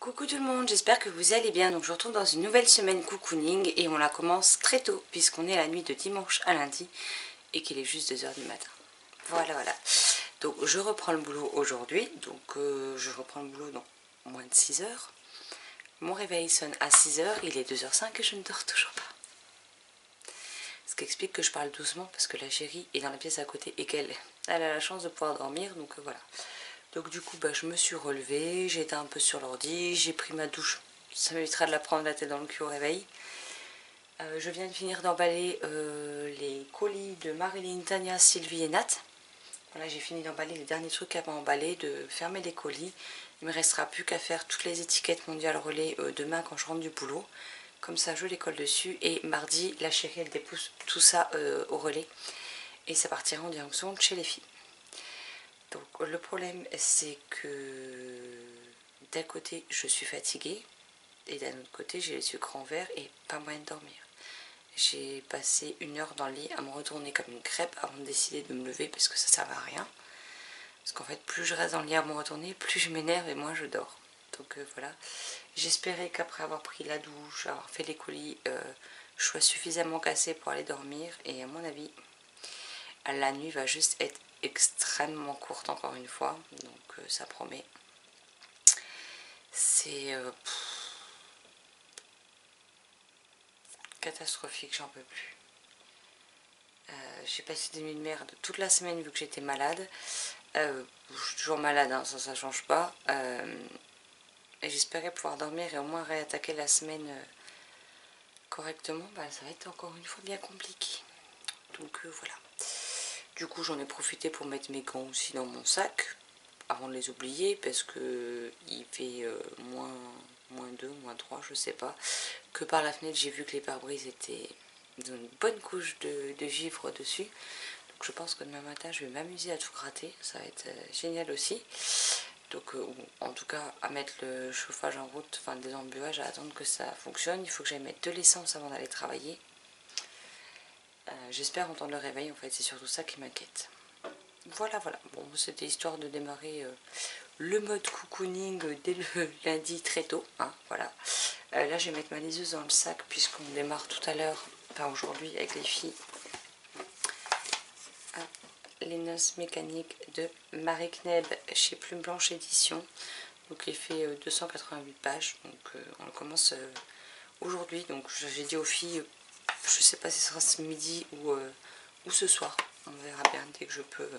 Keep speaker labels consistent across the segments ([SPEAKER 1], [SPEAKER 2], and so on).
[SPEAKER 1] Coucou tout le monde, j'espère que vous allez bien. Donc je retrouve dans une nouvelle semaine cocooning et on la commence très tôt puisqu'on est la nuit de dimanche à lundi et qu'il est juste 2 h du matin. Voilà. Donc je reprends le boulot aujourd'hui, donc je reprends le boulot dans moins de 6 heures. Mon réveil sonne à 6 h, il est 2 h 05 et je ne dors toujours pas. Ce qui explique que je parle doucement parce que la chérie est dans la pièce à côté et qu'elle a la chance de pouvoir dormir, donc voilà. Donc du coup je me suis relevée, j'ai été un peu sur l'ordi, j'ai pris ma douche, ça m'évitera de la prendre la tête dans le cul au réveil. Je viens de finir d'emballer les colis de Marilyn, Tania, Sylvie et Nat. Voilà, j'ai fini d'emballer les derniers trucs à emballer, de fermer les colis. Il me restera plus qu'à faire toutes les étiquettes mondiales relais demain quand je rentre du boulot. Comme ça je les colle dessus et mardi la chérie elle dépose tout ça au relais et ça partira en direction de chez les filles. Donc le problème c'est que d'un côté je suis fatiguée et d'un autre côté j'ai les yeux grands verts et pas moyen de dormir. J'ai passé 1 heure dans le lit à me retourner comme une crêpe avant de décider de me lever parce que ça sert à rien. Parce qu'en fait plus je reste dans le lit à me retourner, plus je m'énerve et moins je dors. Donc voilà, j'espérais qu'après avoir pris la douche, avoir fait les colis, je sois suffisamment cassée pour aller dormir et à mon avis la nuit va juste être extrêmement courte encore une fois, donc ça promet. C'est catastrophique, j'en peux plus. J'ai passé des nuits de merde toute la semaine vu que j'étais malade. Je suis toujours malade, hein, ça change pas. Et j'espérais pouvoir dormir et au moins réattaquer la semaine correctement. Ça va être encore une fois bien compliqué. Donc voilà. Du coup j'en ai profité pour mettre mes gants aussi dans mon sac avant de les oublier parce que il fait moins 2, moins 3, je sais pas. Que par la fenêtre j'ai vu que les pare-brises étaient dans une bonne couche de givre dessus. Donc je pense que demain matin je vais m'amuser à tout gratter, ça va être génial aussi. Donc en tout cas à mettre le chauffage en route, enfin des embuages, à attendre que ça fonctionne. Il faut que j'aille mettre de l'essence avant d'aller travailler. J'espère entendre le réveil, en fait c'est surtout ça qui m'inquiète. Voilà. Bon, c'était histoire de démarrer le mode cocooning dès le lundi très tôt. Hein, voilà. Là, je vais mettre ma liseuse dans le sac puisqu'on démarre tout à l'heure, enfin aujourd'hui avec les filles, les noces mécaniques de Marie Kneb chez Plume Blanche Édition. Donc il fait 288 pages. Donc on commence aujourd'hui. Donc j'ai dit aux filles, je sais pas si ce sera ce midi ou ce soir. On verra bien dès que je peux.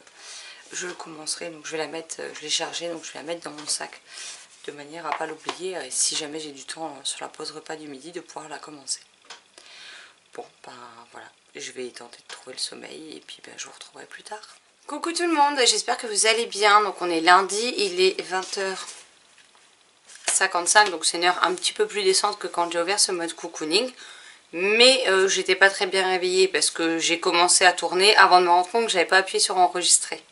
[SPEAKER 1] Je le commencerai, donc je vais la mettre, je l'ai chargée, donc je vais la mettre dans mon sac de manière à pas l'oublier et si jamais j'ai du temps sur la pause repas du midi de pouvoir la commencer. Bon voilà, je vais tenter de trouver le sommeil et puis je vous retrouverai plus tard. Coucou tout le monde, j'espère que vous allez bien. Donc on est lundi, il est 20 h 55, donc c'est une heure un petit peu plus décente que quand j'ai ouvert ce mode cocooning. Mais j'étais pas très bien réveillée parce que j'ai commencé à tourner avant de me rendre compte que j'avais pas appuyé sur enregistrer.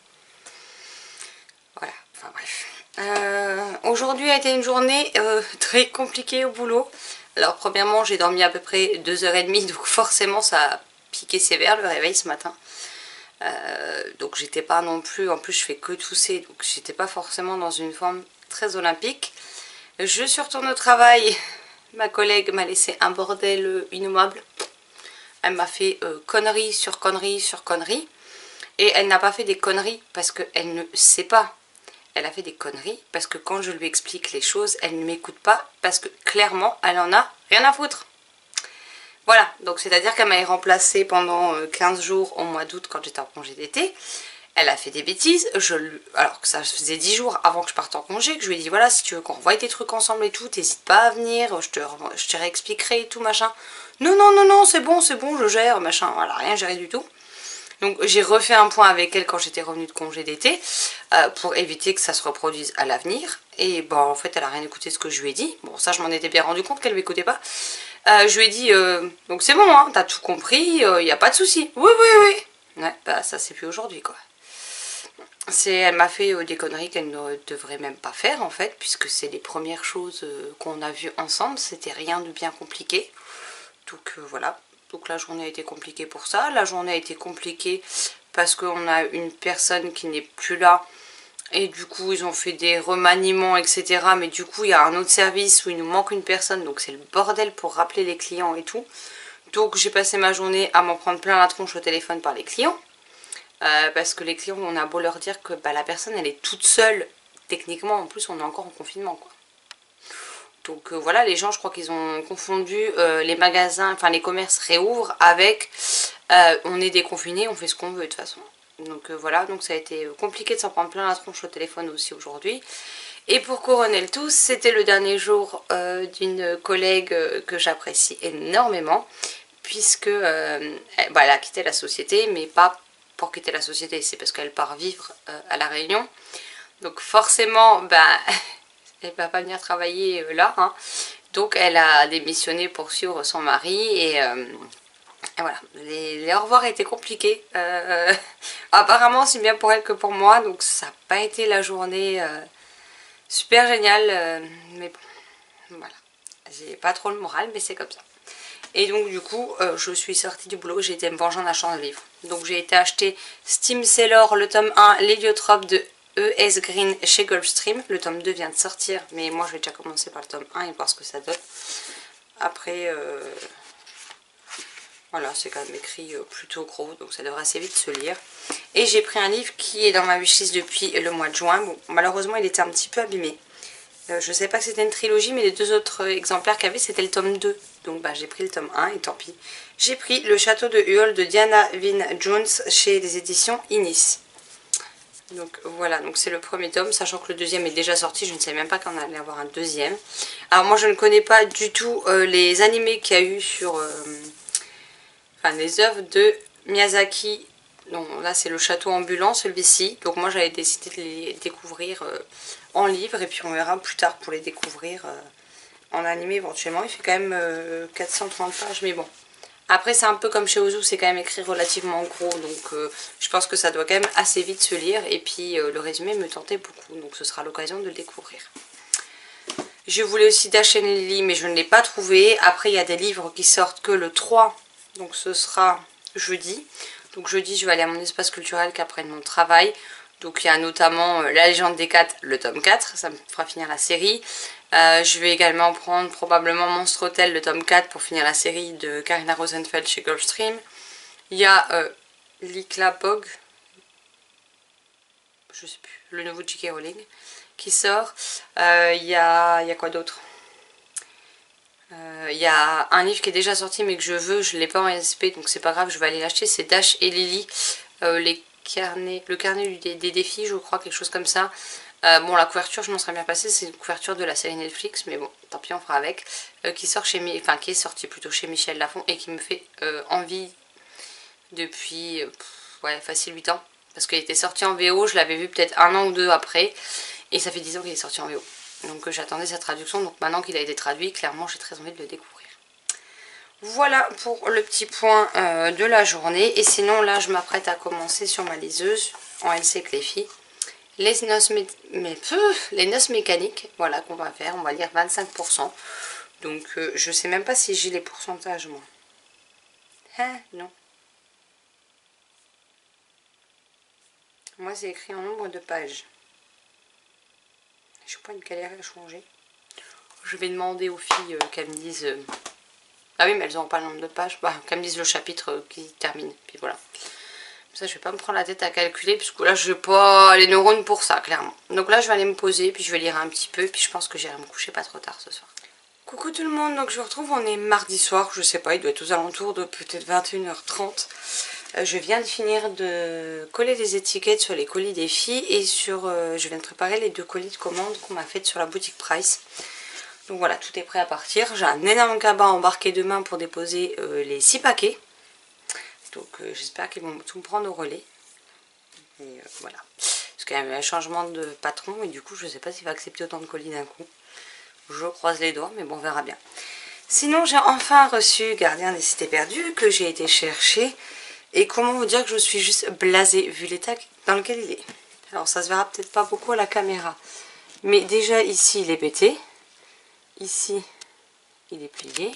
[SPEAKER 1] Voilà, enfin bref. Aujourd'hui a été une journée très compliquée au boulot. Alors premièrement j'ai dormi à peu près 2 h 30, donc forcément ça a piqué sévère le réveil ce matin. Donc j'étais pas non plus, en plus je fais que tousser, donc j'étais pas forcément dans une forme très olympique. Je suis retournée au travail, ma collègue m'a laissé un bordel innommable. Elle m'a fait connerie sur connerie sur connerie. Et elle n'a pas fait des conneries parce qu'elle ne sait pas. Elle a fait des conneries parce que quand je lui explique les choses, elle ne m'écoute pas parce que clairement, elle en a rien à foutre. Voilà, donc c'est-à-dire qu'elle m'a remplacée pendant 15 jours au mois d'août quand j'étais en congé d'été. Elle a fait des bêtises, alors que ça faisait 10 jours avant que je parte en congé, que je lui ai dit voilà, si tu veux qu'on revoie tes trucs ensemble et tout, t'hésites pas à venir, je te réexpliquerai et tout machin. Non, c'est bon, je gère, machin, voilà, rien géré du tout. Donc j'ai refait un point avec elle quand j'étais revenue de congé d'été pour éviter que ça se reproduise à l'avenir. Et bon, en fait, elle a rien écouté de ce que je lui ai dit. Bon, ça, je m'en étais bien rendu compte qu'elle ne m'écoutait pas. Je lui ai dit, donc c'est bon, hein, t'as tout compris, il n'y a pas de souci. Oui. Ouais, ça c'est plus aujourd'hui, quoi. Elle m'a fait des conneries qu'elle ne devrait même pas faire, en fait, puisque c'est les premières choses qu'on a vues ensemble. C'était rien de bien compliqué. Donc voilà. Donc la journée a été compliquée pour ça. La journée a été compliquée parce qu'on a une personne qui n'est plus là Et du coup ils ont fait des remaniements etc. Mais du coup il y a un autre service où il nous manque une personne. Donc c'est le bordel pour rappeler les clients et tout. Donc j'ai passé ma journée à m'en prendre plein la tronche au téléphone par les clients. Parce que les clients, on a beau leur dire que bah, la personne elle est toute seule. Techniquement en plus on est encore en confinement quoi. Donc voilà, les gens je crois qu'ils ont confondu les magasins, enfin les commerces réouvrent avec on est déconfiné, on fait ce qu'on veut de toute façon. Donc voilà, donc ça a été compliqué de s'en prendre plein la tronche au téléphone aussi aujourd'hui. Et pour couronner le tout, c'était le dernier jour d'une collègue que j'apprécie énormément. Puisque bah, elle a quitté la société, mais pas pour quitter la société, c'est parce qu'elle part vivre à La Réunion. Donc forcément, bah, elle ne va pas venir travailler là. Hein. Donc elle a démissionné pour suivre son mari et voilà, les au revoir étaient compliqués. Apparemment, c'est bien pour elle que pour moi. Donc ça n'a pas été la journée super géniale. Mais bon, voilà. J'ai pas trop le moral, mais c'est comme ça. Et donc du coup, je suis sortie du boulot, j'ai été me venger en achetant un livre. Donc j'ai été acheter Steam Sailor, le tome 1, L'Héliotrope de E.S. Green chez Gulfstream. Le tome 2 vient de sortir, mais moi je vais déjà commencer par le tome 1 et voir ce que ça donne. Après, voilà, c'est quand même écrit plutôt gros, donc ça devrait assez vite se lire. Et j'ai pris un livre qui est dans ma wishlist depuis le mois de juin. Bon, malheureusement il était un petit peu abîmé. Je ne savais pas que c'était une trilogie, mais les deux autres exemplaires qu'il y avait, c'était le tome 2. Donc bah, j'ai pris le tome 1 et tant pis. J'ai pris Le Château de Huol de Diana Vine Jones chez les éditions Inis. Donc voilà, donc c'est le premier tome, sachant que le deuxième est déjà sorti, je ne savais même pas qu'on allait avoir un deuxième. Alors moi je ne connais pas du tout les animés qu'il y a eu sur... enfin les œuvres de Miyazaki. Donc là c'est le château ambulant celui-ci. Donc moi j'avais décidé de les découvrir en livre et puis on verra plus tard pour les découvrir en animé éventuellement. Il fait quand même 430 pages mais bon. Après c'est un peu comme chez Ozu, c'est quand même écrit relativement gros donc je pense que ça doit quand même assez vite se lire. Et puis le résumé me tentait beaucoup donc ce sera l'occasion de le découvrir. Je voulais aussi Dash and Lily mais je ne l'ai pas trouvé. Après il y a des livres qui sortent que le 3, donc ce sera jeudi. Donc jeudi je vais aller à mon espace culturel qu'après mon travail. Donc il y a notamment La Légende des 4, le tome 4, ça me fera finir la série. Je vais également prendre probablement Monstre Hotel, le tome 4 pour finir la série de Karina Rosenfeld chez Gulfstream. Il y a Likla Bog, je sais plus, le nouveau J.K. Rowling qui sort. Il y a quoi d'autre? Il y a un livre qui est déjà sorti mais que je veux, je ne l'ai pas en SP donc c'est pas grave, je vais aller l'acheter, c'est Dash et Lily, le carnet des défis je crois, quelque chose comme ça. Bon la couverture je m'en serais bien passée, c'est une couverture de la série Netflix mais bon tant pis on fera avec. Qui sort chez qui est sorti plutôt chez Michel Lafon et qui me fait envie depuis ouais, facile 8 ans. Parce qu'il était sorti en VO, je l'avais vu peut-être un an ou deux après et ça fait 10 ans qu'il est sorti en VO. Donc j'attendais sa traduction, donc maintenant qu'il a été traduit, clairement j'ai très envie de le découvrir. Voilà pour le petit point de la journée. Et sinon là je m'apprête à commencer sur ma liseuse en LC Cléfy. Les noces mécaniques, voilà qu'on va faire, on va lire 25%. Donc je sais même pas si j'ai les pourcentages moi. Ah non. Moi c'est écrit en nombre de pages. Je n'ai pas une galère à changer. Je vais demander aux filles qu'elles me disent... Ah oui, mais elles n'auront pas le nombre de pages. Bah, qu'elles me disent le chapitre qui termine. Puis voilà. Comme ça, je vais pas me prendre la tête à calculer. Puisque là, je n'ai pas les neurones pour ça, clairement. Donc là, je vais aller me poser. Puis je vais lire un petit peu. Puis je pense que j'irai me coucher pas trop tard ce soir. Coucou tout le monde. Donc je vous retrouve. On est mardi soir. Je sais pas, il doit être aux alentours de peut-être 21h30. Je viens de finir de coller les étiquettes sur les colis des filles. Et sur, je viens de préparer les 2 colis de commande qu'on m'a fait sur la boutique Price. Donc voilà, tout est prêt à partir. J'ai un énorme cabas embarqué demain pour déposer les 6 paquets. Donc j'espère qu'ils vont tout me prendre au relais. Et voilà. Parce qu'il y a un changement de patron et du coup je ne sais pas s'il va accepter autant de colis d'un coup. Je croise les doigts mais bon on verra bien. Sinon j'ai enfin reçu Gardien des Cités Perdues que j'ai été chercher. Et comment vous dire que je suis juste blasée vu l'état dans lequel il est. Alors ça se verra peut-être pas beaucoup à la caméra. Mais déjà ici il est pété. Ici, il est plié.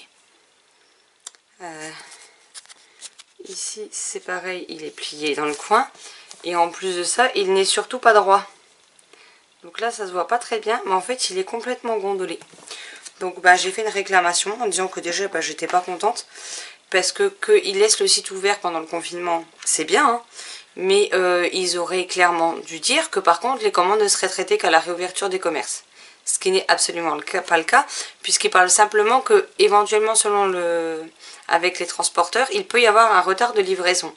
[SPEAKER 1] Ici, c'est pareil, il est plié dans le coin. Et en plus de ça, il n'est surtout pas droit. Donc là, ça se voit pas très bien, mais en fait, il est complètement gondolé. Donc j'ai fait une réclamation en disant que déjà, j'étais pas contente. Parce que qu'ils laissent le site ouvert pendant le confinement, c'est bien, hein, mais ils auraient clairement dû dire que par contre, les commandes ne seraient traitées qu'à la réouverture des commerces. Ce qui n'est absolument pas le cas, puisqu'ils parlent simplement que, éventuellement, avec les transporteurs, il peut y avoir un retard de livraison.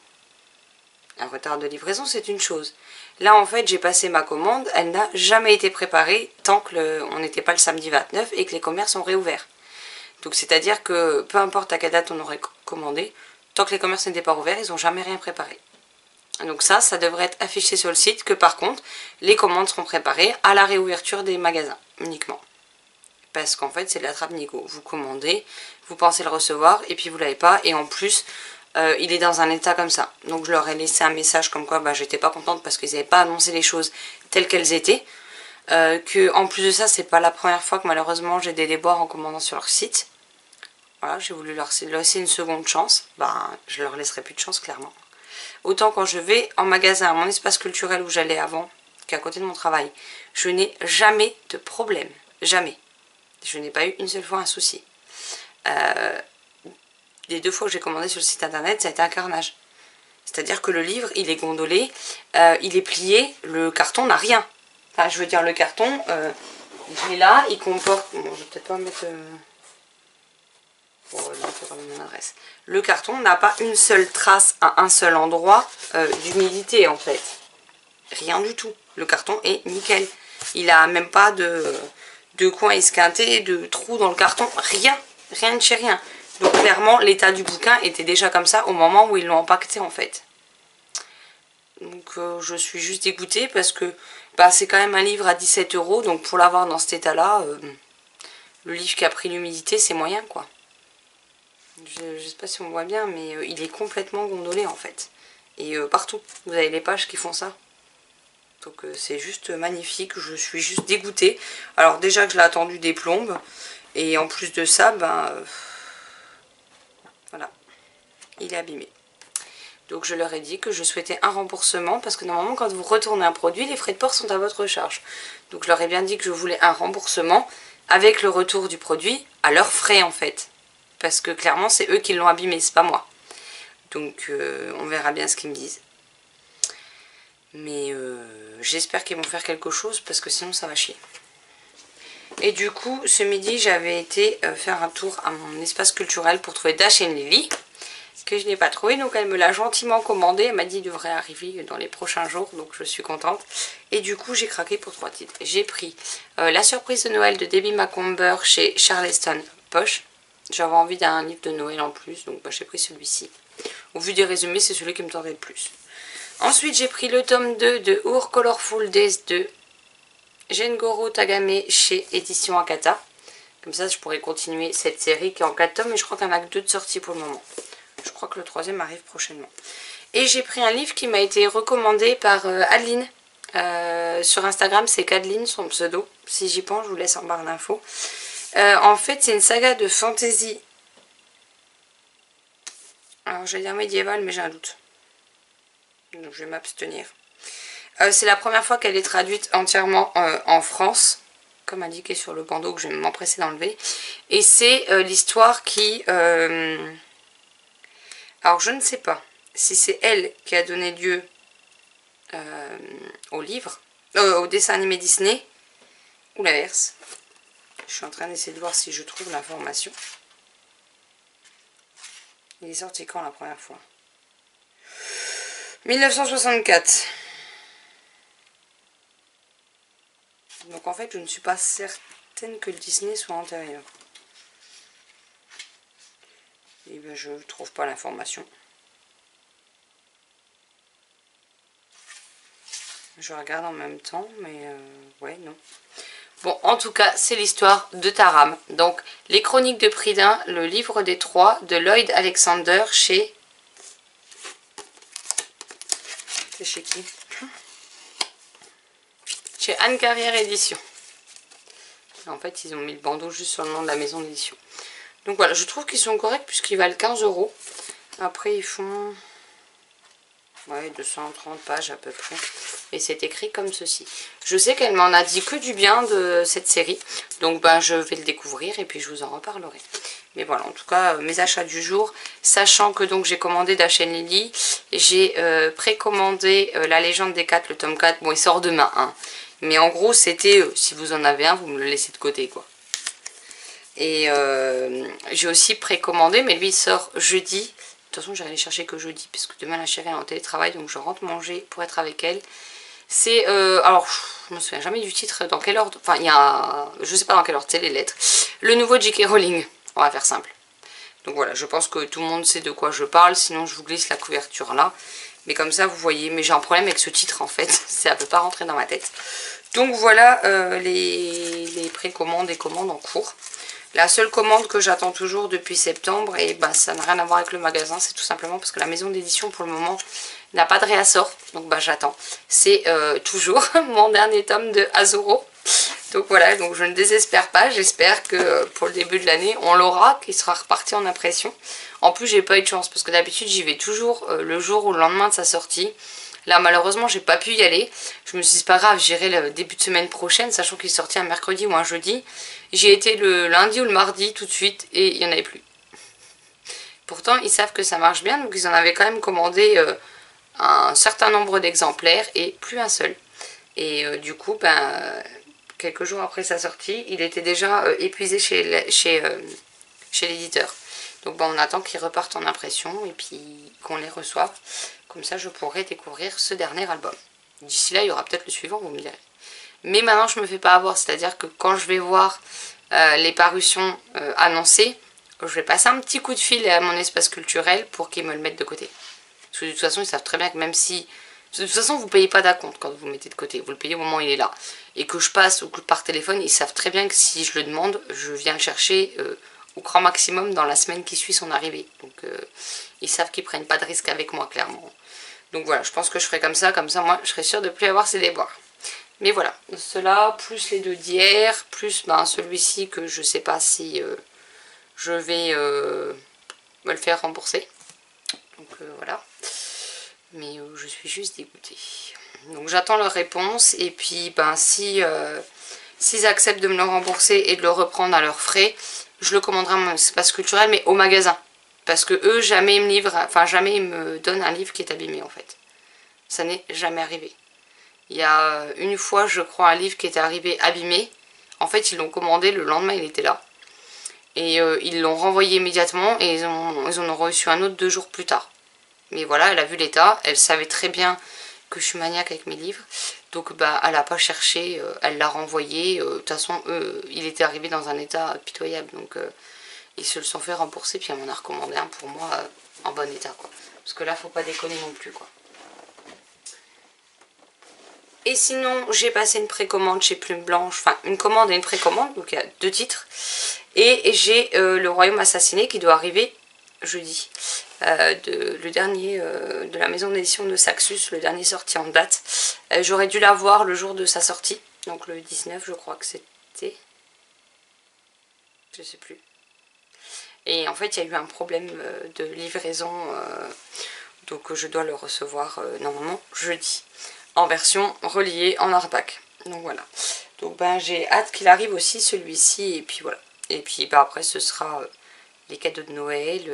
[SPEAKER 1] Un retard de livraison, c'est une chose. Là, en fait, j'ai passé ma commande, elle n'a jamais été préparée tant qu'on n'était pas le samedi 29 et que les commerces ont réouvert. Donc, c'est-à-dire que peu importe à quelle date on aurait commandé, tant que les commerces n'étaient pas ouverts, ils n'ont jamais rien préparé. Donc ça devrait être affiché sur le site que par contre, les commandes seront préparées à la réouverture des magasins uniquement. Parce qu'en fait, c'est de la trappe Nigo. Vous commandez, vous pensez le recevoir et puis vous ne l'avez pas. Et en plus, il est dans un état comme ça. Donc je leur ai laissé un message comme quoi j'étais pas contente parce qu'ils n'avaient pas annoncé les choses telles qu'elles étaient. Que en plus de ça, c'est pas la première fois que malheureusement j'ai des déboires en commandant sur leur site. Voilà, j'ai voulu leur laisser une seconde chance. Je leur laisserai plus de chance clairement. Autant quand je vais en magasin, à mon espace culturel où j'allais avant, qui est à côté de mon travail, je n'ai jamais de problème. Jamais. Je n'ai pas eu une seule fois un souci. Les 2 fois que j'ai commandé sur le site internet, ça a été un carnage. C'est-à-dire que le livre, il est gondolé, il est plié, le carton n'a rien. Enfin, je veux dire, le carton, il est là, il comporte... Bon, je vais peut-être pas mettre... mon adresse. Le carton n'a pas une seule trace à un seul endroit d'humidité en fait. Rien du tout. Le carton est nickel. Il a même pas de coin esquinté, de trous dans le carton. Rien. Rien de chez rien. Donc clairement l'état du bouquin était déjà comme ça au moment où ils l'ont empaqueté en fait. Donc je suis juste dégoûtée parce que c'est quand même un livre à 17 €. Donc pour l'avoir dans cet état là, le livre qui a pris l'humidité c'est moyen quoi. Je ne sais pas si on voit bien, mais il est complètement gondolé en fait. Et partout, vous avez les pages qui font ça. Donc c'est juste magnifique, je suis juste dégoûtée. Alors déjà que je l'ai attendu des plombes, et en plus de ça, voilà, il est abîmé. Donc je leur ai dit que je souhaitais un remboursement, parce que normalement quand vous retournez un produit, les frais de port sont à votre charge. Donc je leur ai bien dit que je voulais un remboursement avec le retour du produit à leurs frais en fait. Parce que clairement c'est eux qui l'ont abîmé, c'est pas moi. Donc on verra bien ce qu'ils me disent. Mais j'espère qu'ils vont faire quelque chose parce que sinon ça va chier. Et du coup ce midi j'avais été faire un tour à mon espace culturel pour trouver Dash & Lily. Que je n'ai pas trouvé, donc elle me l'a gentiment commandé. Elle m'a dit qu'il devrait arriver dans les prochains jours, donc je suis contente. Et du coup j'ai craqué pour 3 titres. J'ai pris La surprise de Noël de Debbie Macomber chez Charleston Poche. J'avais envie d'un livre de Noël en plus, donc j'ai pris celui-ci. Au vu des résumés, c'est celui qui me tentait le plus. Ensuite, j'ai pris le tome 2 de Our Colorful Days de Gengoro Tagame chez Édition Akata. Comme ça, je pourrais continuer cette série qui est en 4 tomes, mais je crois qu'il n'y en a que 2 de sortie pour le moment. Je crois que le 3e arrive prochainement. Et j'ai pris un livre qui m'a été recommandé par Adeline. Sur Instagram, c'est Cadeline, son pseudo. Si j'y pense, je vous laisse en barre d'infos. En fait, c'est une saga de fantasy. Alors, j'allais dire médiévale, mais j'ai un doute. Donc, je vais m'abstenir. C'est la première fois qu'elle est traduite entièrement en France, comme indiqué sur le bandeau que je vais m'empresser d'enlever. Et c'est l'histoire qui... alors, je ne sais pas si c'est elle qui a donné lieu au livre, au dessin animé Disney, ou l'inverse. Je suis en train d'essayer de voir si je trouve l'information. Il est sorti quand la première fois? 1964. Donc en fait, je ne suis pas certaine que le Disney soit antérieur. Et ben, je ne trouve pas l'information. Je regarde en même temps, mais ouais, non. Bon, en tout cas, c'est l'histoire de Taram. Donc, les Chroniques de Prydain, le livre des 3 de Lloyd Alexander chez... C'est chez qui? Chez Anne Carrière Édition. En fait, ils ont mis le bandeau juste sur le nom de la maison d'édition. Donc voilà, je trouve qu'ils sont corrects puisqu'ils valent 15 €. Après, ils font... ouais, 230 pages à peu près. et c'est écrit comme ceci. Je sais qu'elle m'en a dit que du bien de cette série, donc ben, je vais le découvrir et puis je vous en reparlerai. Mais voilà, en tout cas, mes achats du jour, sachant que donc j'ai commandé d'H&M Lily, j'ai précommandé La Légende des 4, le tome 4, bon il sort demain, hein. Mais en gros c'était, si vous en avez un, vous me le laissez de côté quoi. Et j'ai aussi précommandé, mais lui il sort jeudi. De toute façon j'irai les chercher que jeudi, parce que demain la chérie est en télétravail, donc je rentre manger pour être avec elle. C'est, alors je me souviens jamais du titre, dans quelle ordre, enfin il y a, je sais pas dans quelle ordre, c'est les lettres. Le nouveau J.K. Rowling, on va faire simple. Donc voilà, je pense que tout le monde sait de quoi je parle, sinon je vous glisse la couverture là. Mais comme ça vous voyez, mais j'ai un problème avec ce titre en fait, ça ne peut pas rentrer dans ma tête. Donc voilà les précommandes et commandes en cours. La seule commande que j'attends toujours depuis septembre, et bah ça n'a rien à voir avec le magasin, c'est tout simplement parce que la maison d'édition pour le moment n'a pas de réassort, donc bah j'attends. C'est toujours mon dernier tome de Azoro. Donc voilà, donc je ne désespère pas, j'espère que pour le début de l'année on l'aura, qu'il sera reparti en impression. En plus j'ai pas eu de chance parce que d'habitude j'y vais toujours le jour ou le lendemain de sa sortie. Là malheureusement j'ai pas pu y aller, je me suis dit c'est pas grave, j'irai le début de semaine prochaine, sachant qu'il est sorti un mercredi ou un jeudi. J'y ai été le lundi ou le mardi tout de suite et il n'y en avait plus. Pourtant ils savent que ça marche bien, donc ils en avaient quand même commandé un certain nombre d'exemplaires et plus un seul. Et du coup ben... quelques jours après sa sortie, il était déjà épuisé chez l'éditeur. Donc bon, on attend qu'il reparte en impression et puis qu'on les reçoive. Comme ça, je pourrai découvrir ce dernier album. D'ici là, il y aura peut-être le suivant, vous me direz. Mais maintenant, je ne me fais pas avoir. C'est-à-dire que quand je vais voir les parutions annoncées, je vais passer un petit coup de fil à mon espace culturel pour qu'ils me le mettent de côté. Parce que de toute façon, ils savent très bien que même si... De toute façon, vous ne payez pas d'acompte quand vous le mettez de côté. Vous le payez au moment où il est là. Et que je passe ou que par téléphone, ils savent très bien que si je le demande, je viens le chercher au grand maximum dans la semaine qui suit son arrivée. Donc, ils savent qu'ils ne prennent pas de risque avec moi, clairement. Donc voilà, je pense que je ferai comme ça. Comme ça, moi, je serai sûre de ne plus avoir ces déboires. Mais voilà, ceux-là, plus les deux d'hier, plus ben, celui-ci que je ne sais pas si je vais me le faire rembourser. Donc voilà. Mais je suis juste dégoûtée. Donc j'attends leur réponse et puis ben si s'ils acceptent de me le rembourser et de le reprendre à leurs frais, je le commanderai à mon espace culturel mais au magasin. Parce que eux jamais ils me livrent, enfin jamais ils me donnent un livre qui est abîmé en fait. Ça n'est jamais arrivé. Il y a une fois je crois un livre qui était arrivé abîmé. En fait ils l'ont commandé, le lendemain il était là. Et ils l'ont renvoyé immédiatement et ils en ont reçu un autre 2 jours plus tard. Mais voilà, elle a vu l'état, elle savait très bien que je suis maniaque avec mes livres. Donc bah, elle n'a pas cherché, elle l'a renvoyé. De toute façon, il était arrivé dans un état pitoyable. Donc ils se le sont fait rembourser. Puis elle m'en a recommandé un pour moi en bon état, quoi. Parce que là, faut pas déconner non plus, quoi. Et sinon, j'ai passé une précommande chez Plume Blanche. Enfin, une commande et une précommande. Donc il y a 2 titres. Et j'ai Le Royaume Assassiné qui doit arriver jeudi. Le dernier de la maison d'édition de Saxus, le dernier sorti en date. J'aurais dû l'avoir le jour de sa sortie, donc le 19 je crois que c'était, je sais plus. Et en fait il y a eu un problème de livraison, donc je dois le recevoir normalement jeudi, en version reliée en hardback. Donc voilà, donc ben j'ai hâte qu'il arrive aussi celui-ci, et puis voilà. Et puis ben, après ce sera les cadeaux de Noël,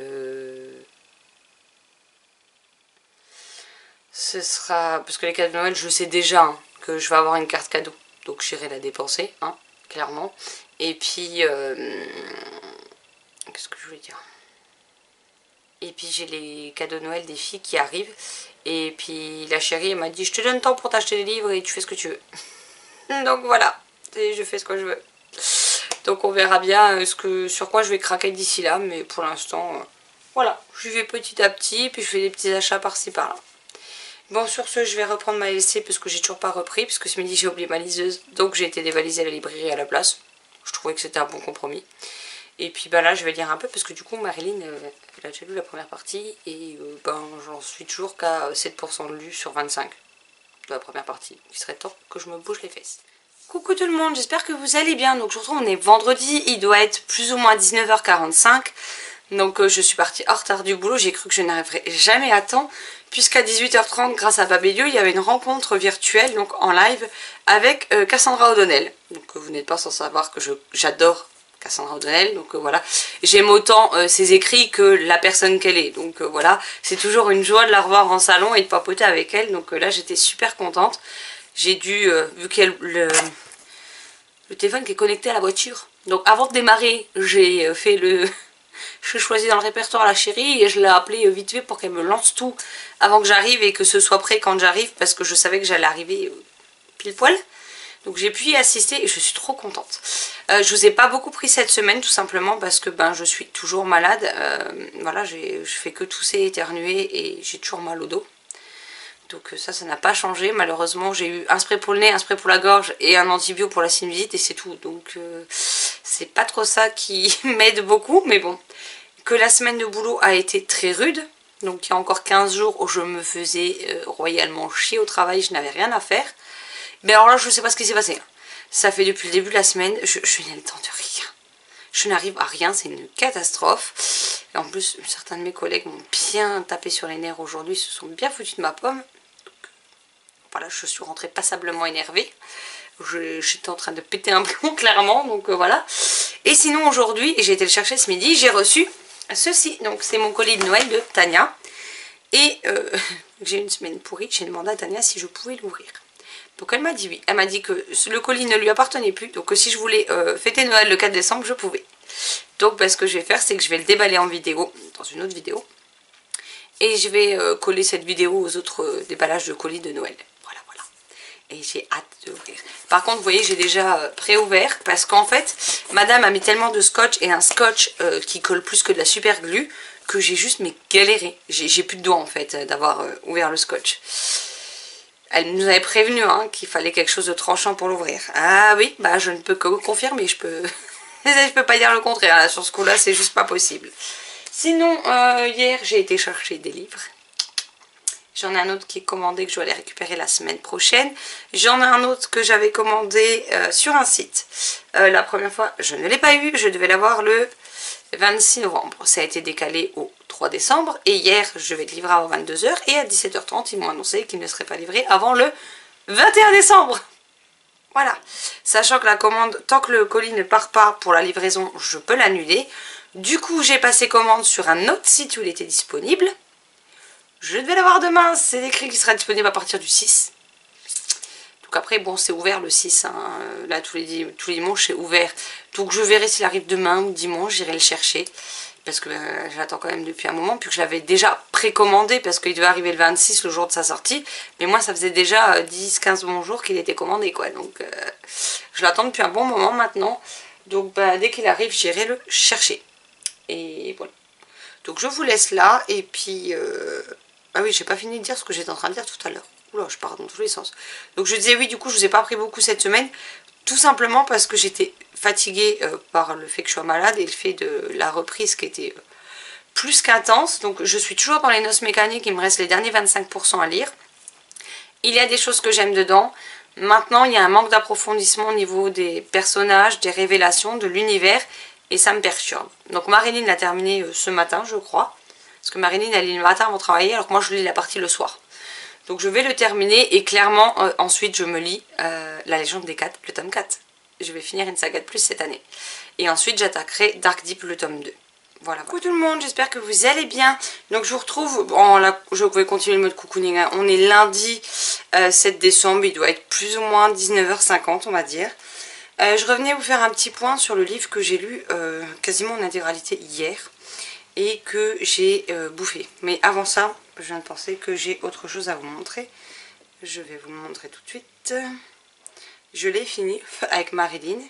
[SPEAKER 1] ce sera... Parce que les cadeaux de Noël, je sais déjà hein, que je vais avoir une carte cadeau. Donc j'irai la dépenser, hein, clairement. Et puis... qu'est-ce que je voulais dire? Et puis j'ai les cadeaux de Noël des filles qui arrivent. Et puis la chérie, elle m'a dit, je te donne temps pour t'acheter des livres et tu fais ce que tu veux. Donc voilà, et je fais ce que je veux. Donc on verra bien sur quoi je vais craquer d'ici là. Mais pour l'instant, voilà, je vais petit à petit. Puis je fais des petits achats par-ci par-là. Bon, sur ce, je vais reprendre ma LC parce que j'ai toujours pas repris, puisque ce midi j'ai oublié ma liseuse, donc j'ai été dévalisée à la librairie à la place. Je trouvais que c'était un bon compromis. Et puis bah là, je vais lire un peu parce que du coup, Marilyn, elle a déjà lu la première partie et ben j'en suis toujours qu'à 7% de lu sur 25 de la première partie. Il serait temps que je me bouge les fesses. Coucou tout le monde, j'espère que vous allez bien. Donc je vous retrouve, on est vendredi, il doit être plus ou moins 19h45. Donc je suis partie en retard du boulot, j'ai cru que je n'arriverais jamais à temps, puisqu'à 18h30, grâce à Babelio, il y avait une rencontre virtuelle, donc en live, avec Cassandra O'Donnell. Donc vous n'êtes pas sans savoir que j'adore Cassandra O'Donnell, donc voilà. J'aime autant ses écrits que la personne qu'elle est, donc voilà. C'est toujours une joie de la revoir en salon et de papoter avec elle, donc là j'étais super contente. J'ai dû, vu qu'il y a le téléphone qui est connecté à la voiture, donc avant de démarrer, j'ai fait le... Je choisis dans le répertoire la chérie et je l'ai appelée vite fait pour qu'elle me lance tout avant que j'arrive et que ce soit prêt quand j'arrive parce que je savais que j'allais arriver pile poil. Donc j'ai pu y assister et je suis trop contente. Je vous ai pas beaucoup pris cette semaine tout simplement parce que je suis toujours malade. Voilà, je fais que tousser, éternuer et j'ai toujours mal au dos. Donc ça n'a pas changé. Malheureusement, j'ai eu un spray pour le nez, un spray pour la gorge et un antibio pour la sinusite et c'est tout. Donc c'est pas trop ça qui m'aide beaucoup, mais bon. Que la semaine de boulot a été très rude. Donc il y a encore 15 jours où je me faisais royalement chier au travail, je n'avais rien à faire. Mais alors là, je ne sais pas ce qui s'est passé. Ça fait depuis le début de la semaine, je n'ai le temps de rien. Je n'arrive à rien, c'est une catastrophe. Et en plus, certains de mes collègues m'ont bien tapé sur les nerfs aujourd'hui, se sont bien foutus de ma pomme. Donc, voilà, je suis rentrée passablement énervée. J'étais en train de péter un plomb, clairement, donc voilà. Et sinon, aujourd'hui, j'ai été le chercher ce midi, j'ai reçu ceci. Donc, c'est mon colis de Noël de Tania. Et j'ai une semaine pourrie, j'ai demandé à Tania si je pouvais l'ouvrir. Donc elle m'a dit oui, elle m'a dit que le colis ne lui appartenait plus, donc que si je voulais fêter Noël le 4 décembre, je pouvais. Donc ce que je vais faire, c'est que je vais le déballer en vidéo, dans une autre vidéo. Et je vais coller cette vidéo aux autres déballages de colis de Noël. Voilà, voilà. Et j'ai hâte d'ouvrir. Par contre, vous voyez, j'ai déjà pré-ouvert, parce qu'en fait, madame a mis tellement de scotch, et un scotch qui colle plus que de la super glue, que j'ai juste galéré. J'ai plus de doigts en fait, d'avoir ouvert le scotch. Elle nous avait prévenu qu'il fallait quelque chose de tranchant pour l'ouvrir. Ah oui, je ne peux que confirmer, je peux pas dire le contraire, là, sur ce coup-là, c'est juste pas possible. Sinon, hier, j'ai été chercher des livres. J'en ai un autre qui est commandé que je dois aller récupérer la semaine prochaine. J'en ai un autre que j'avais commandé sur un site. La première fois, je ne l'ai pas eu, je devais l'avoir le 26 novembre. Ça a été décalé au 3 décembre. Et hier, je vais le livrer avant 22 h. Et à 17h30, ils m'ont annoncé qu'il ne serait pas livré avant le 21 décembre. Voilà. Sachant que la commande, tant que le colis ne part pas pour la livraison, je peux l'annuler. Du coup, j'ai passé commande sur un autre site où il était disponible. Je devais l'avoir demain. C'est écrit qu'il sera disponible à partir du 6. Donc après, bon, c'est ouvert le 6. Là, tous les dimanches, c'est ouvert. Donc je verrai s'il arrive demain ou dimanche. J'irai le chercher. Parce que j'attends quand même depuis un moment. Puis que je l'avais déjà précommandé. Parce qu'il devait arriver le 26, le jour de sa sortie. Mais moi, ça faisait déjà 10-15 bons jours qu'il était commandé, quoi. Donc je l'attends depuis un bon moment maintenant. Donc dès qu'il arrive, j'irai le chercher. Et voilà. Donc je vous laisse là. Et puis... Ah oui, j'ai pas fini de dire ce que j'étais en train de dire tout à l'heure. Oula, je pars dans tous les sens. Donc je disais oui, du coup, je vous ai pas pris beaucoup cette semaine. Tout simplement parce que j'étais fatiguée par le fait que je sois malade et le fait de la reprise qui était plus qu'intense. Donc je suis toujours dans les noces mécaniques. Il me reste les derniers 25% à lire. Il y a des choses que j'aime dedans. Maintenant, il y a un manque d'approfondissement au niveau des personnages, des révélations, de l'univers. Et ça me perturbe. Donc Marilyn l'a terminé ce matin, je crois. Parce que Marilyn, elle lit le matin avant de travailler, alors que moi, je lis la partie le soir. Donc je vais le terminer et clairement, ensuite, je me lis La Légende des 4, le tome 4. Je vais finir une saga de plus cette année. Et ensuite, j'attaquerai Dark Deep, le tome 2. Voilà. Coucou tout le monde, j'espère que vous allez bien. Donc je vous retrouve, je vais continuer le mode cocooning. On est lundi 7 décembre, il doit être plus ou moins 19h50, on va dire. Je revenais vous faire un petit point sur le livre que j'ai lu quasiment en intégralité hier. Et que j'ai bouffé. Mais avant ça, je viens de penser que j'ai autre chose à vous montrer. Je vais vous le montrer tout de suite. Je l'ai fini avec Marilyn.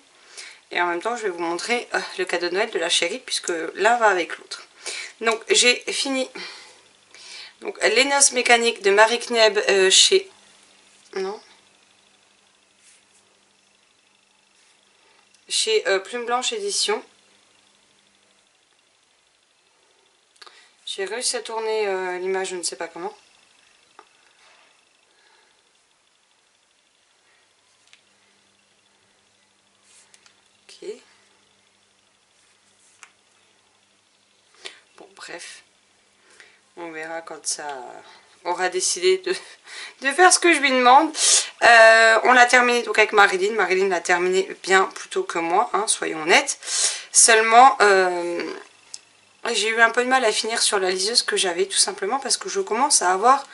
[SPEAKER 1] Et en même temps, je vais vous montrer le cadeau de Noël de la chérie, puisque l'un va avec l'autre. Donc, j'ai fini donc, les noces mécaniques de Marie Kneb chez... Non. Chez Plume Blanche Édition. J'ai réussi à tourner l'image, je ne sais pas comment. Ok. bref, on verra quand ça aura décidé de faire ce que je lui demande. On l'a terminé donc avec Marilyn. Marilyn l'a terminé bien plus tôt que moi, hein, soyons honnêtes. Seulement, j'ai eu un peu de mal à finir sur la liseuse que j'avais, tout simplement parce que je commence à avoir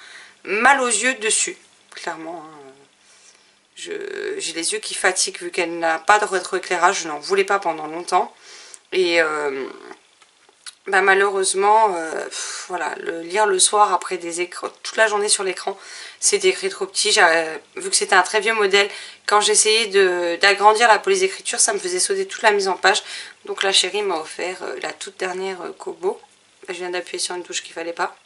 [SPEAKER 1] mal aux yeux dessus, clairement. Hein. J'ai les yeux qui fatiguent vu qu'elle n'a pas de rétroéclairage, je n'en voulais pas pendant longtemps. Et bah malheureusement, voilà, lire le soir après des écrans, toute la journée sur l'écran, c'était écrit trop petit. Vu que c'était un très vieux modèle, quand j'essayais d'agrandir la police d'écriture, ça me faisait sauter toute la mise en page. Donc la chérie m'a offert la toute dernière Kobo. Je viens d'appuyer sur une touche qu'il fallait pas.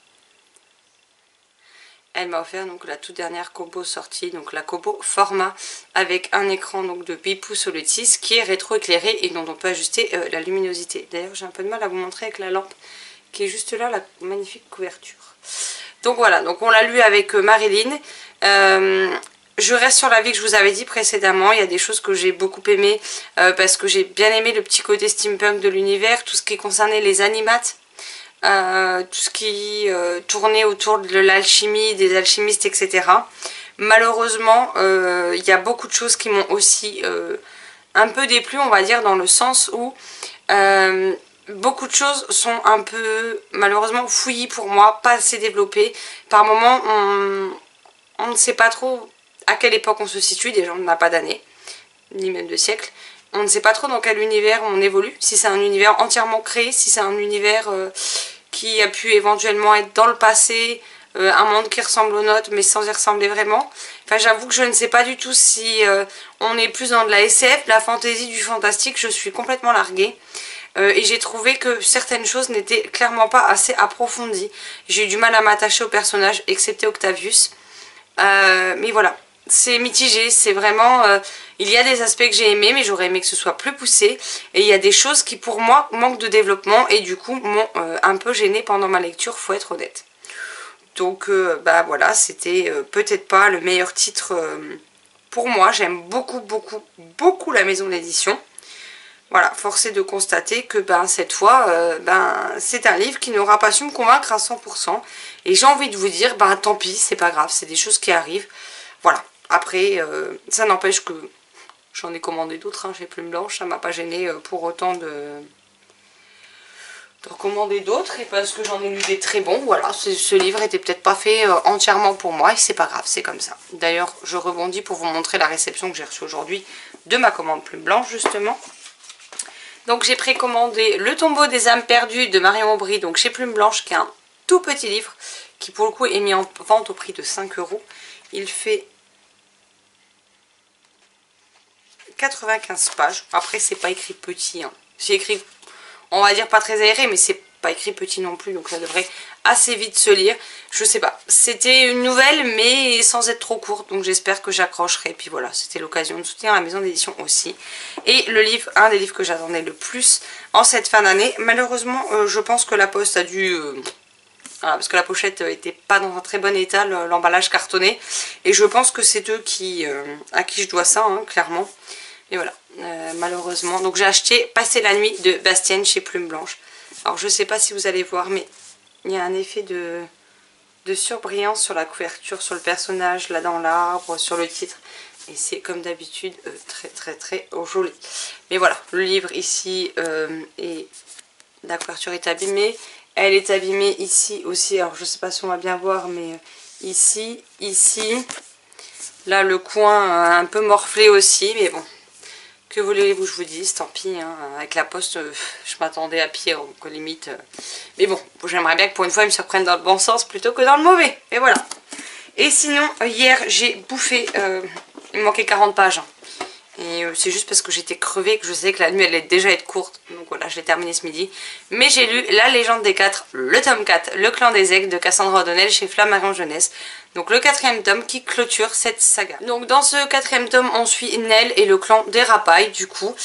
[SPEAKER 1] Elle m'a offert donc la toute dernière Kobo sortie, donc la Kobo format avec un écran donc de 8 pouces OLED 6 qui est rétroéclairé et dont on peut ajuster la luminosité. D'ailleurs j'ai un peu de mal à vous montrer avec la lampe qui est juste là, la magnifique couverture. Donc voilà, donc on l'a lu avec Marilyn. Je reste sur l'avis que je vous avais dit précédemment. Il y a des choses que j'ai beaucoup aimées parce que j'ai bien aimé le petit côté steampunk de l'univers, tout ce qui concernait les animates. Tout ce qui tournait autour de l'alchimie, des alchimistes, etc. Malheureusement, il y a beaucoup de choses qui m'ont aussi un peu déplu, on va dire, dans le sens où beaucoup de choses sont un peu, malheureusement, fouillis pour moi, pas assez développées. Par moments, on ne sait pas trop à quelle époque on se situe, déjà on n'a pas d'année, ni même de siècle. On ne sait pas trop dans quel univers on évolue, si c'est un univers entièrement créé, si c'est un univers qui a pu éventuellement être dans le passé, un monde qui ressemble au nôtre mais sans y ressembler vraiment. Enfin j'avoue que je ne sais pas du tout si on est plus dans de la SF, de la fantasy, du fantastique, je suis complètement larguée. Et j'ai trouvé que certaines choses n'étaient clairement pas assez approfondies. J'ai eu du mal à m'attacher au personnage, excepté Octavius. Mais voilà, c'est mitigé, c'est vraiment... il y a des aspects que j'ai aimés, mais j'aurais aimé que ce soit plus poussé. Et il y a des choses qui pour moi manquent de développement et du coup m'ont un peu gênée pendant ma lecture, faut être honnête. Donc bah voilà, c'était peut-être pas le meilleur titre pour moi. J'aime beaucoup la maison d'édition. Voilà, force est de constater que ben, cette fois, c'est un livre qui n'aura pas su me convaincre à 100%. Et j'ai envie de vous dire, ben tant pis, c'est pas grave, c'est des choses qui arrivent. Voilà, après, ça n'empêche que j'en ai commandé d'autres, hein, chez Plume Blanche, ça m'a pas gêné pour autant de recommander d'autres. Et parce que j'en ai lu des très bons, voilà, ce livre était peut-être pas fait entièrement pour moi et c'est pas grave, c'est comme ça. D'ailleurs, je rebondis pour vous montrer la réception que j'ai reçue aujourd'hui de ma commande Plume Blanche, justement. Donc j'ai précommandé Le tombeau des âmes perdues de Marion Aubry, donc chez Plume Blanche, qui est un tout petit livre, qui pour le coup est mis en vente au prix de 5 €. Il fait 95 pages. Après c'est pas écrit petit, hein. C'est écrit, on va dire pas très aéré, mais c'est pas écrit petit non plus, donc ça devrait assez vite se lire. Je sais pas, c'était une nouvelle mais sans être trop courte, donc j'espère que j'accrocherai. Puis voilà, c'était l'occasion de soutenir la maison d'édition aussi. Et le livre, un des livres que j'attendais le plus en cette fin d'année, malheureusement je pense que la poste a dû... voilà, parce que la pochette était pas dans un très bon état, l'emballage cartonné, et je pense que c'est eux à qui je dois ça, hein, clairement. Et voilà, malheureusement. Donc j'ai acheté Passer la nuit de Bastienne chez Plume Blanche. Alors je sais pas si vous allez voir, mais il y a un effet de surbrillance sur la couverture, sur le personnage, là dans l'arbre, sur le titre. Et c'est comme d'habitude très joli. Mais voilà, le livre ici, la couverture est abîmée. Elle est abîmée ici aussi. Alors je sais pas si on va bien voir, mais ici. Là le coin un peu morflé aussi, mais bon. Que voulez-vous que je vous dise, tant pis, hein. Avec la poste, je m'attendais à pire, donc limite. Mais bon, j'aimerais bien que pour une fois, ils me surprennent dans le bon sens plutôt que dans le mauvais. Et voilà. Et sinon, hier, j'ai bouffé, il me manquait 40 pages. Hein. Et c'est juste parce que j'étais crevée, que je sais que la nuit, elle allait déjà être courte. Donc voilà, je l'ai terminé ce midi. Mais j'ai lu La Légende des Quatre, le tome 4, Le Clan des Aigles de Cassandra O'Donnell chez Flammarion Jeunesse. Donc le 4e tome qui clôture cette saga. Donc dans ce 4e tome, on suit Nell et le clan des Rapailles, du coup,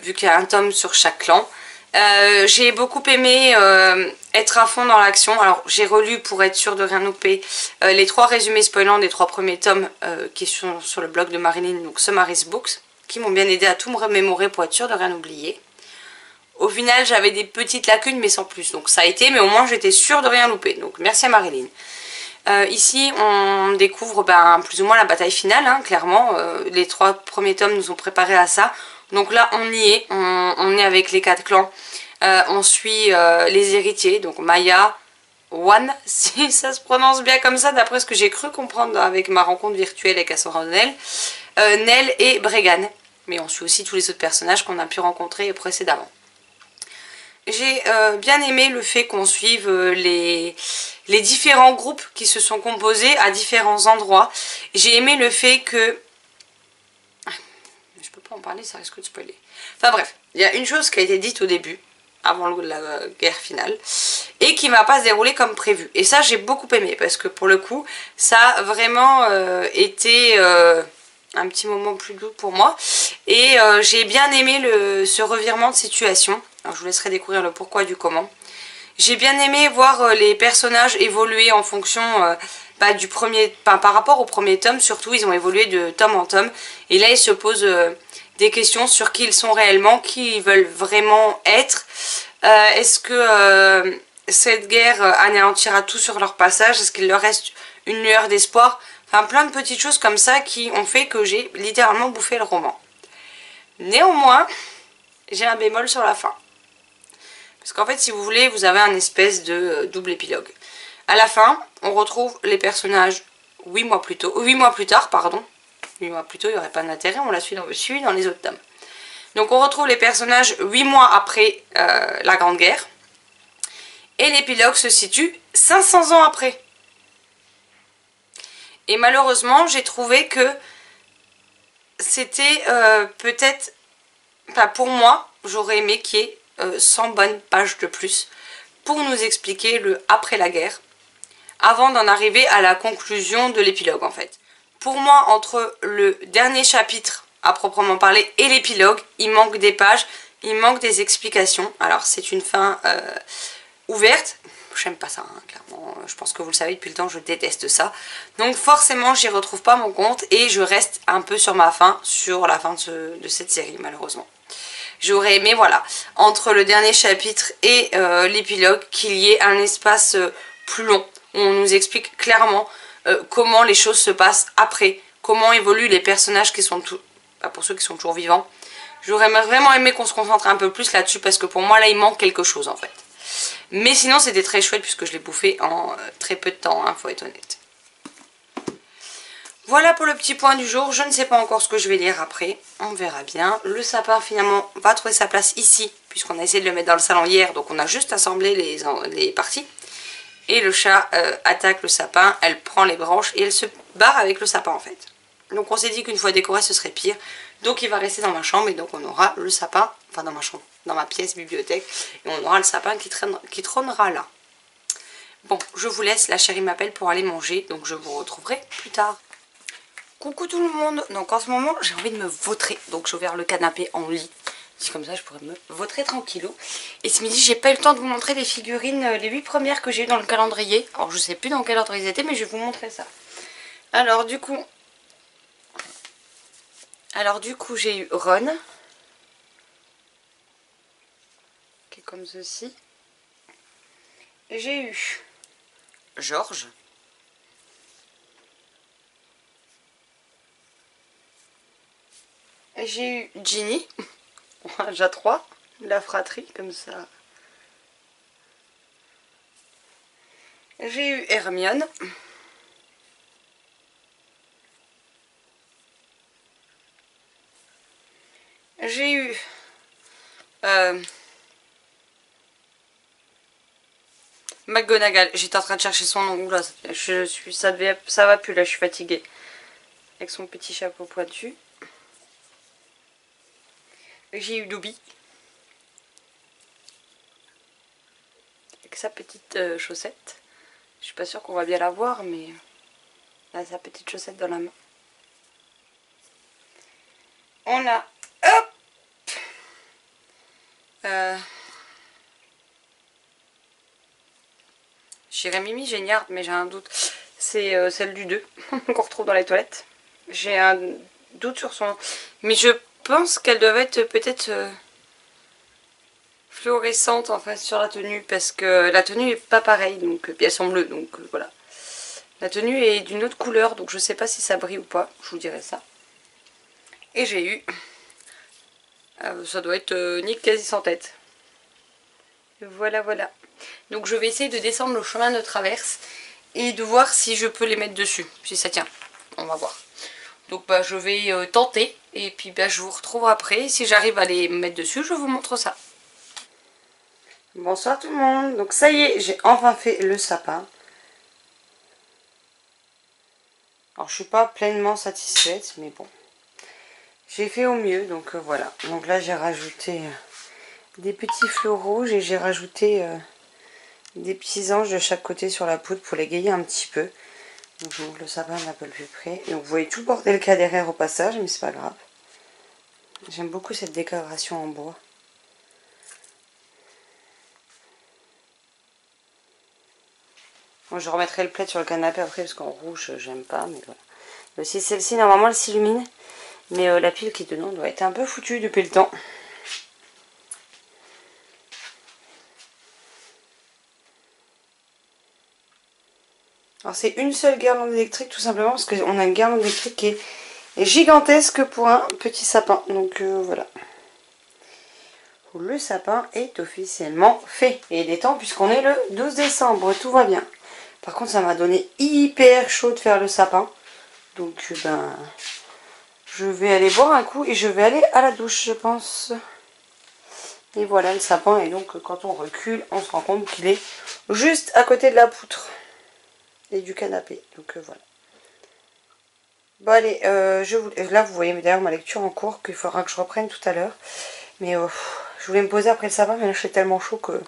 [SPEAKER 1] vu qu'il y a un tome sur chaque clan. J'ai beaucoup aimé être à fond dans l'action. Alors j'ai relu pour être sûre de rien louper les 3 résumés spoilants des 3 premiers tomes qui sont sur le blog de Marilyn, donc Summaries Books, qui m'ont bien aidé à tout me remémorer pour être sûre de rien oublier. Au final j'avais des petites lacunes mais sans plus. Donc ça a été, mais au moins j'étais sûre de rien louper. Donc merci à Marilyn. Ici on découvre plus ou moins la bataille finale, hein, clairement. Les 3 premiers tomes nous ont préparé à ça. Donc là on y est, on est avec les 4 clans. On suit les héritiers, donc Maya, Wan, si ça se prononce bien comme ça d'après ce que j'ai cru comprendre avec ma rencontre virtuelle avec Asora Nell, Nell et Bregan. Mais on suit aussi tous les autres personnages qu'on a pu rencontrer précédemment. J'ai bien aimé le fait qu'on suive les différents groupes qui se sont composés à différents endroits. J'ai aimé le fait que... Je peux pas en parler, ça risque de spoiler. Enfin bref, il y a une chose qui a été dite au début, avant la guerre finale, et qui m'a pas déroulé comme prévu. Et ça j'ai beaucoup aimé, parce que pour le coup, ça a vraiment été un petit moment plus doux pour moi. Et j'ai bien aimé ce revirement de situation. Alors je vous laisserai découvrir le pourquoi du comment. J'ai bien aimé voir les personnages évoluer en fonction du par rapport au premier tome. Surtout ils ont évolué de tome en tome. Et là ils se posent des questions sur qui ils sont réellement, qui ils veulent vraiment être. Est-ce que cette guerre anéantira tout sur leur passage? Est-ce qu'il leur reste une lueur d'espoir? Enfin plein de petites choses comme ça qui ont fait que j'ai littéralement bouffé le roman. Néanmoins, j'ai un bémol sur la fin. Parce qu'en fait, si vous voulez, vous avez un espèce de double épilogue. À la fin, on retrouve les personnages 8 mois plus tard, 8 mois plus tôt, il n'y aurait pas d'intérêt, on la suit dans les autres tomes. Donc on retrouve les personnages 8 mois après la Grande Guerre. Et l'épilogue se situe 500 ans après. Et malheureusement, j'ai trouvé que c'était peut-être... Enfin, pour moi, j'aurais aimé qu'il y ait 100 bonnes pages de plus pour nous expliquer le après la guerre, avant d'en arriver à la conclusion de l'épilogue en fait. Pour moi, entre le dernier chapitre à proprement parler et l'épilogue, il manque des pages, il manque des explications. Alors c'est une fin ouverte, j'aime pas ça, hein, clairement, je pense que vous le savez depuis le temps, je déteste ça. Donc forcément j'y retrouve pas mon compte et je reste un peu sur ma faim, sur la fin de cette série malheureusement. J'aurais aimé, voilà, entre le dernier chapitre et l'épilogue, qu'il y ait un espace plus long, où on nous explique clairement comment les choses se passent après, comment évoluent les personnages qui sont pour ceux qui sont toujours vivants. J'aurais vraiment aimé qu'on se concentre un peu plus là-dessus, parce que pour moi, là, il manque quelque chose, en fait. Mais sinon, c'était très chouette, puisque je l'ai bouffé en très peu de temps, hein, faut être honnête. Voilà pour le petit point du jour, je ne sais pas encore ce que je vais lire après, on verra bien. Le sapin finalement va trouver sa place ici, puisqu'on a essayé de le mettre dans le salon hier, donc on a juste assemblé les parties. Et le chat attaque le sapin, elle prend les branches et elle se barre avec le sapin en fait. Donc on s'est dit qu'une fois décoré ce serait pire, donc il va rester dans ma chambre et donc on aura le sapin, enfin dans ma chambre, dans ma pièce bibliothèque, et on aura le sapin qui trônera là. Bon, je vous laisse, la chérie m'appelle pour aller manger, donc je vous retrouverai plus tard. Coucou tout le monde, donc en ce moment j'ai envie de me vautrer, donc j'ai ouvert le canapé en lit, comme ça je pourrais me vautrer tranquillou. Et ce midi j'ai pas eu le temps de vous montrer les figurines, les 8 premières que j'ai eues dans le calendrier. Alors je sais plus dans quel ordre ils étaient mais je vais vous montrer ça. Alors du coup j'ai eu Ron, qui est comme ceci. J'ai eu George. J'ai eu Ginny, déjà 3, la fratrie comme ça. J'ai eu Hermione. J'ai eu McGonagall. J'étais en train de chercher son nom. Oula, ça va plus là, je suis fatiguée. Avec son petit chapeau pointu. J'ai eu Dobby. Avec sa petite chaussette. Je suis pas sûre qu'on va bien la voir, mais elle a sa petite chaussette dans la main. On a... Hop, J'irais Mimi Géniard, mais j'ai un doute. C'est celle du 2 qu'on retrouve dans les toilettes. J'ai un doute sur son... Mais je pense qu'elle doit être peut-être... fluorescentes en fait sur la tenue parce que la tenue est pas pareille, donc elles sont bleues, donc voilà. La tenue est d'une autre couleur, donc je sais pas si ça brille ou pas, je vous dirai ça. Et j'ai eu, ça doit être Nick quasi sans tête. Voilà, voilà. Donc je vais essayer de descendre le chemin de traverse et de voir si je peux les mettre dessus, si ça tient. On va voir. Donc bah, je vais tenter et puis bah, je vous retrouve après. Si j'arrive à les mettre dessus, je vous montre ça. Bonsoir tout le monde. Donc ça y est, j'ai enfin fait le sapin. Alors je suis pas pleinement satisfaite, mais bon. J'ai fait au mieux, donc voilà. Donc là j'ai rajouté des petits fleurs rouges et j'ai rajouté des petits anges de chaque côté sur la poudre pour l'égayer un petit peu. Donc je vous montre le sapin d'un peu plus près. Donc vous voyez tout le bordel qu'il y a derrière au passage, mais c'est pas grave. J'aime beaucoup cette décoration en bois. Bon, je remettrai le plaid sur le canapé après parce qu'en rouge j'aime pas, mais voilà. Et aussi celle-ci, normalement elle s'illumine, mais la pile qui est dedans doit être un peu foutue depuis le temps. Alors c'est une seule guirlande électrique tout simplement parce qu'on a une guirlande électrique qui est gigantesque pour un petit sapin. Donc voilà. Le sapin est officiellement fait. Et il est temps puisqu'on est le 12 décembre, tout va bien. Par contre ça m'a donné hyper chaud de faire le sapin. Donc ben je vais aller boire un coup et je vais aller à la douche je pense. Et voilà le sapin, et donc quand on recule on se rend compte qu'il est juste à côté de la poutre et du canapé. Donc voilà. Bon allez, là vous voyez d'ailleurs ma lecture en cours qu'il faudra que je reprenne tout à l'heure. Mais je voulais me poser après le sapin, mais là c'est tellement chaud que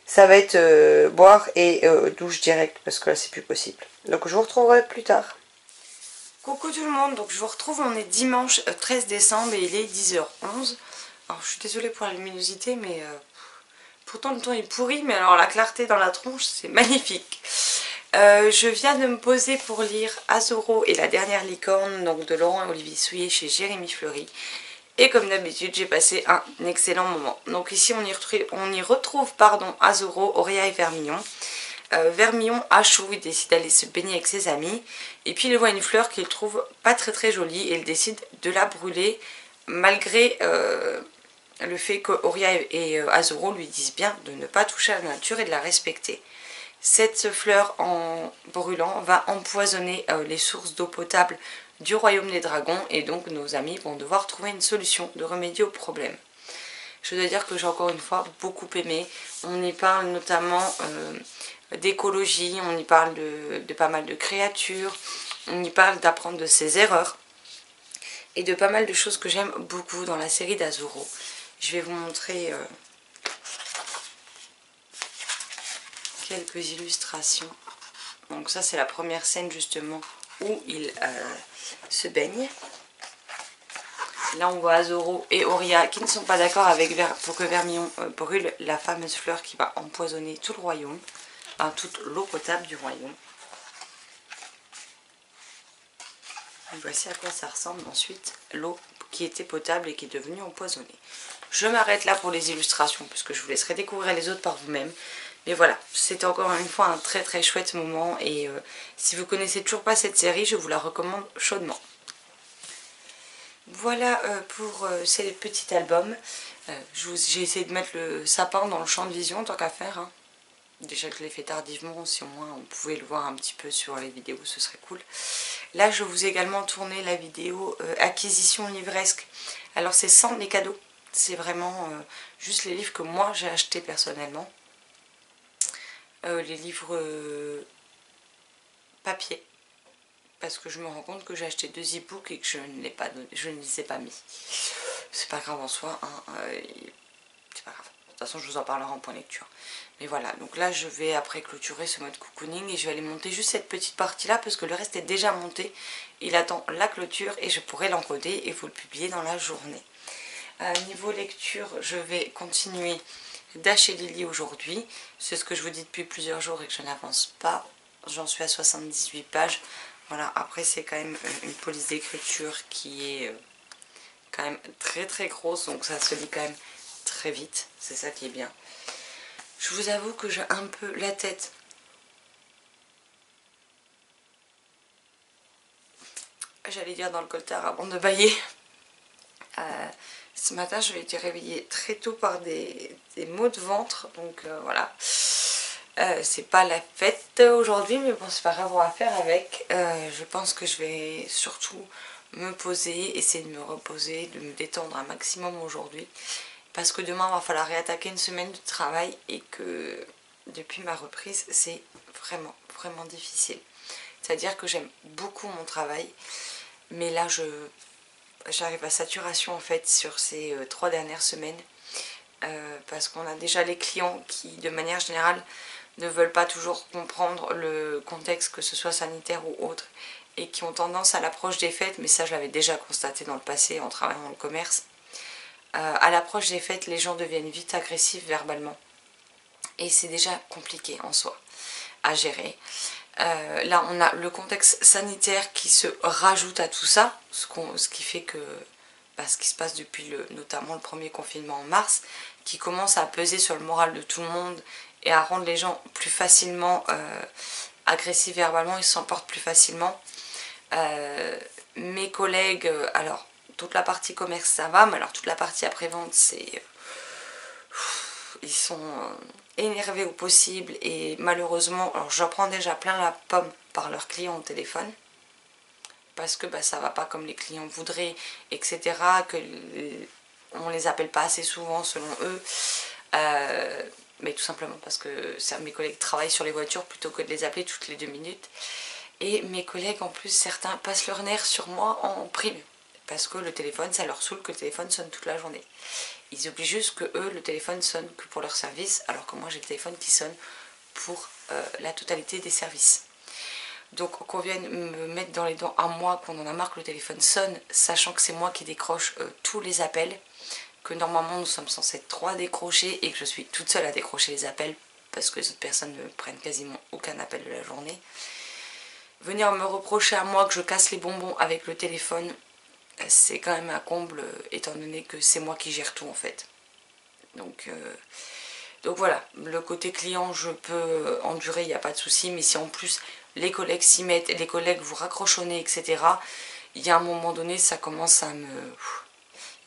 [SPEAKER 1] ça va être boire et douche direct parce que là c'est plus possible. Donc je vous retrouverai plus tard. Coucou tout le monde, donc je vous retrouve, on est dimanche 13 décembre et il est 10h11. Alors je suis désolée pour la luminosité, mais pourtant le temps est pourri, mais alors la clarté dans la tronche c'est magnifique. Je viens de me poser pour lire Azoro et la dernière licorne, donc de Laurent et Olivier Souillet chez Jérémy Fleury. Et comme d'habitude, j'ai passé un excellent moment. Donc ici, on y retrouve Azoro, Auria et Vermillon. Vermillon a chaud, il décide d'aller se baigner avec ses amis. Et puis il voit une fleur qu'il trouve pas très jolie et il décide de la brûler malgré le fait qu'Auria et Azoro lui disent bien de ne pas toucher à la nature et de la respecter. Cette fleur, en brûlant, va empoisonner les sources d'eau potable du royaume des dragons et donc nos amis vont devoir trouver une solution de remédier au problème. Je dois dire que j'ai encore une fois beaucoup aimé. On y parle notamment d'écologie, on y parle de pas mal de créatures, on y parle d'apprendre de ses erreurs et de pas mal de choses que j'aime beaucoup dans la série d'Azoro. Je vais vous montrer quelques illustrations. Donc ça c'est la première scène justement où il se baigne. Là on voit Azoro et Auria qui ne sont pas d'accord pour que Vermillon brûle la fameuse fleur qui va empoisonner tout le royaume, enfin toute l'eau potable du royaume. Et voici à quoi ça ressemble ensuite l'eau qui était potable et qui est devenue empoisonnée. Je m'arrête là pour les illustrations puisque je vous laisserai découvrir les autres par vous-même. Mais voilà, c'était encore une fois un très chouette moment et si vous connaissez toujours pas cette série, je vous la recommande chaudement. Voilà pour ces petits albums. J'ai essayé de mettre le sapin dans le champ de vision tant qu'à faire. Hein. Déjà que je l'ai fait tardivement, si au moins on pouvait le voir un petit peu sur les vidéos, ce serait cool. Là, je vous ai également tourné la vidéo acquisition livresque. Alors c'est sans les cadeaux, c'est vraiment juste les livres que moi j'ai achetés personnellement. Les livres papier, parce que je me rends compte que j'ai acheté 2 e-books et que je ne les ai pas mis. C'est pas grave en soi, hein, c'est pas grave. De toute façon, je vous en parlerai en point lecture. Mais voilà, donc là, je vais après clôturer ce mode cocooning et je vais aller monter juste cette petite partie-là parce que le reste est déjà monté. Il attend la clôture et je pourrai l'encoder et vous le publier dans la journée. Niveau lecture, je vais continuer d'Ash et Lily aujourd'hui. C'est ce que je vous dis depuis plusieurs jours et que je n'avance pas. J'en suis à 78 pages. Voilà, après c'est quand même une police d'écriture qui est quand même très grosse, donc ça se lit quand même très vite, c'est ça qui est bien. Je vous avoue que j'ai un peu la tête, j'allais dire dans le coltard avant de bailler. Ce matin j'ai été réveillée très tôt par des maux de ventre, donc voilà. C'est pas la fête aujourd'hui, mais bon c'est pas grave, on va faire avec. Je pense que je vais surtout me poser, essayer de me reposer, de me détendre un maximum aujourd'hui, parce que demain il va falloir réattaquer une semaine de travail et que depuis ma reprise c'est vraiment difficile. C'est à dire que j'aime beaucoup mon travail, mais là j'arrive à saturation en fait sur ces 3 dernières semaines, parce qu'on a déjà les clients qui de manière générale ne veulent pas toujours comprendre le contexte, que ce soit sanitaire ou autre, et qui ont tendance à l'approche des fêtes, mais ça je l'avais déjà constaté dans le passé en travaillant dans le commerce, à l'approche des fêtes les gens deviennent vite agressifs verbalement, et c'est déjà compliqué en soi à gérer. Là on a le contexte sanitaire qui se rajoute à tout ça, ce qui fait que ce qui se passe depuis notamment le premier confinement en mars, qui commence à peser sur le moral de tout le monde et à rendre les gens plus facilement agressifs verbalement, ils s'emportent plus facilement. Mes collègues, alors toute la partie commerce ça va, mais alors toute la partie après-vente c'est... ils sont énervés au possible, et malheureusement, alors j'en prends déjà plein la pomme par leurs clients au téléphone, parce que ça va pas comme les clients voudraient, etc., que on les appelle pas assez souvent selon eux, mais tout simplement parce que mes collègues travaillent sur les voitures plutôt que de les appeler toutes les 2 minutes, et mes collègues en plus certains passent leur nerf sur moi en prime, parce que le téléphone ça leur saoule que le téléphone sonne toute la journée. Ils oublient juste que eux le téléphone sonne que pour leur service, alors que moi j'ai le téléphone qui sonne pour la totalité des services. Donc qu'on vienne me mettre dans les dents à moi qu'on en a marre que le téléphone sonne, sachant que c'est moi qui décroche tous les appels, que normalement nous sommes censés être 3 à décrocher et que je suis toute seule à décrocher les appels parce que les autres personnes ne prennent quasiment aucun appel de la journée. Venir me reprocher à moi que je casse les bonbons avec le téléphone, c'est quand même un comble, étant donné que c'est moi qui gère tout en fait. Donc voilà, le côté client je peux endurer, il n'y a pas de souci, mais si en plus les collègues s'y mettent, les collègues vous raccrochonnez, etc., il y a un moment donné ça commence à me...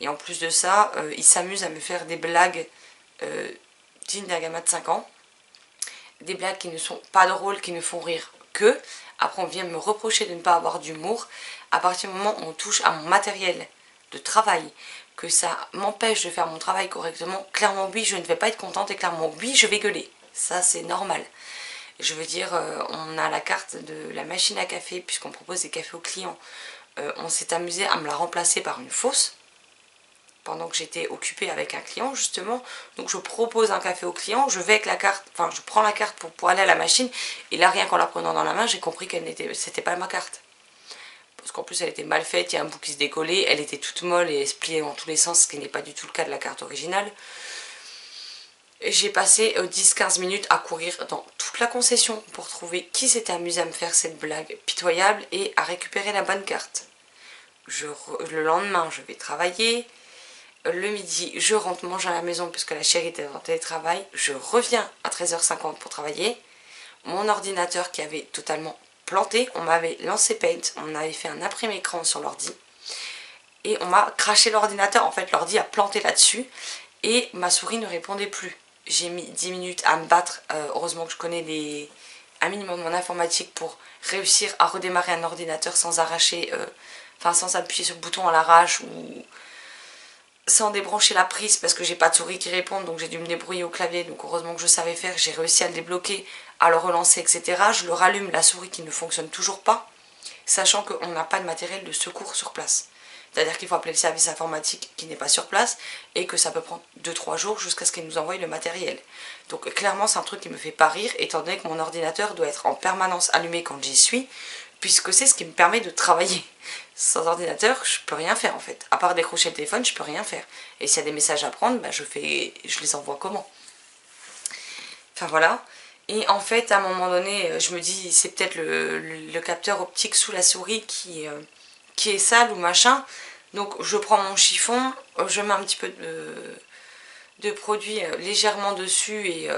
[SPEAKER 1] Et en plus de ça, ils s'amusent à me faire des blagues dignes d'un gamin de 5 ans, des blagues qui ne sont pas drôles, qui ne font rire que. Après on vient me reprocher de ne pas avoir d'humour. À partir du moment où on touche à mon matériel de travail, que ça m'empêche de faire mon travail correctement, clairement oui je ne vais pas être contente, et clairement oui je vais gueuler. Ça c'est normal. Je veux dire, on a la carte de la machine à café, puisqu'on propose des cafés aux clients. On s'est amusé à me la remplacer par une fausse, pendant que j'étais occupée avec un client justement. Donc je propose un café au client, je vais avec la carte, enfin je prends la carte pour aller à la machine, et là rien qu'en la prenant dans la main j'ai compris qu'elle c'était pas ma carte, parce qu'en plus elle était mal faite, il y a un bout qui se décollait, elle était toute molle et elle se pliait dans tous les sens, ce qui n'est pas du tout le cas de la carte originale. J'ai passé 10-15 minutes à courir dans toute la concession pour trouver qui s'était amusé à me faire cette blague pitoyable et à récupérer la bonne carte. Le lendemain je vais travailler. Le midi, je rentre manger à la maison puisque la chérie était en télétravail. Je reviens à 13h50 pour travailler. Mon ordinateur qui avait totalement planté, on m'avait lancé Paint, on avait fait un imprimé-écran sur l'ordi. Et on m'a craché l'ordinateur, en fait l'ordi a planté là-dessus. Et ma souris ne répondait plus. J'ai mis 10 minutes à me battre, heureusement que je connais un minimum en informatique pour réussir à redémarrer un ordinateur sans arracher, sans appuyer sur le bouton à l'arrache ou... sans débrancher la prise, parce que j'ai pas de souris qui répond, donc j'ai dû me débrouiller au clavier, donc heureusement que je savais faire, j'ai réussi à le débloquer, à le relancer, etc. Je le rallume, la souris qui ne fonctionne toujours pas, sachant qu'on n'a pas de matériel de secours sur place. C'est-à-dire qu'il faut appeler le service informatique qui n'est pas sur place, et que ça peut prendre 2-3 jours jusqu'à ce qu'ils nous envoient le matériel. Donc clairement c'est un truc qui me fait pas rire, étant donné que mon ordinateur doit être en permanence allumé quand j'y suis, puisque c'est ce qui me permet de travailler. Sans ordinateur, je peux rien faire en fait. À part décrocher le téléphone, je peux rien faire. Et s'il y a des messages à prendre, je les envoie comment? Enfin voilà. Et en fait, à un moment donné, je me dis, c'est peut-être le capteur optique sous la souris qui est sale ou machin. Donc je prends mon chiffon, je mets un petit peu de produit légèrement dessus et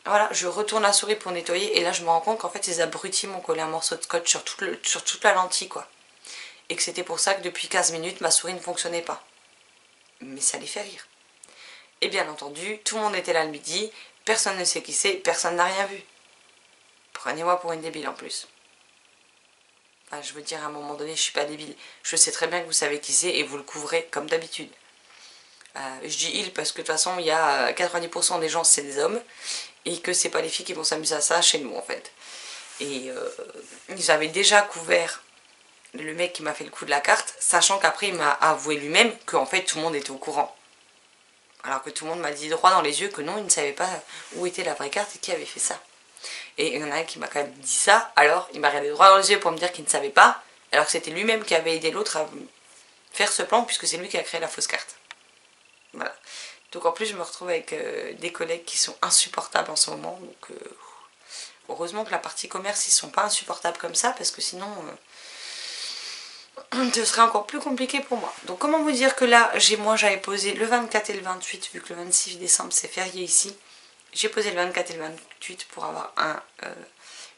[SPEAKER 1] voilà, je retourne la souris pour nettoyer et là je me rends compte qu'en fait ces abrutis m'ont collé un morceau de scotch sur toute la lentille quoi. Et que c'était pour ça que depuis 15 minutes ma souris ne fonctionnait pas. Mais ça les fait rire. Et bien entendu, tout le monde était là le midi, personne ne sait qui c'est, personne n'a rien vu. Prenez-moi pour une débile en plus. Enfin, je veux dire, à un moment donné, je suis pas débile. Je sais très bien que vous savez qui c'est et vous le couvrez comme d'habitude. Je dis il parce que de toute façon, il y a 90% des gens, c'est des hommes. Et que c'est pas les filles qui vont s'amuser à ça chez nous en fait. Et ils avaient déjà couvert le mec qui m'a fait le coup de la carte, sachant qu'après il m'a avoué lui-même qu'en fait tout le monde était au courant. Alors que tout le monde m'a dit droit dans les yeux que non, il ne savait pas où était la vraie carte et qui avait fait ça. Et il y en a un qui m'a quand même dit ça, alors il m'a regardé droit dans les yeux pour me dire qu'il ne savait pas, alors que c'était lui-même qui avait aidé l'autre à faire ce plan, puisque c'est lui qui a créé la fausse carte. Voilà. Donc en plus je me retrouve avec des collègues qui sont insupportables en ce moment, donc heureusement que la partie commerce ils sont pas insupportables comme ça, parce que sinon ce serait encore plus compliqué pour moi. Donc comment vous dire que là, moi j'avais posé le 24 et le 28, vu que le 26 décembre c'est férié ici. J'ai posé le 24 et le 28 pour avoir un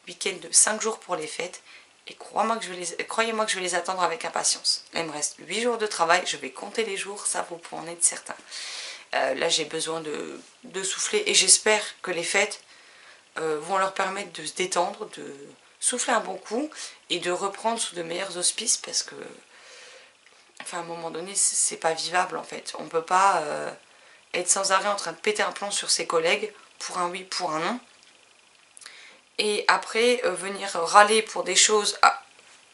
[SPEAKER 1] week-end de 5 jours pour les fêtes. Et croyez-moi que je vais les attendre avec impatience. Là, il me reste 8 jours de travail, je vais compter les jours, ça vous pouvez en être certain. Là j'ai besoin de souffler et j'espère que les fêtes vont leur permettre de se détendre, de souffler un bon coup et de reprendre sous de meilleurs auspices parce que enfin à un moment donné c'est pas vivable en fait. On peut pas être sans arrêt en train de péter un plomb sur ses collègues pour un oui, pour un non et après venir râler pour des choses,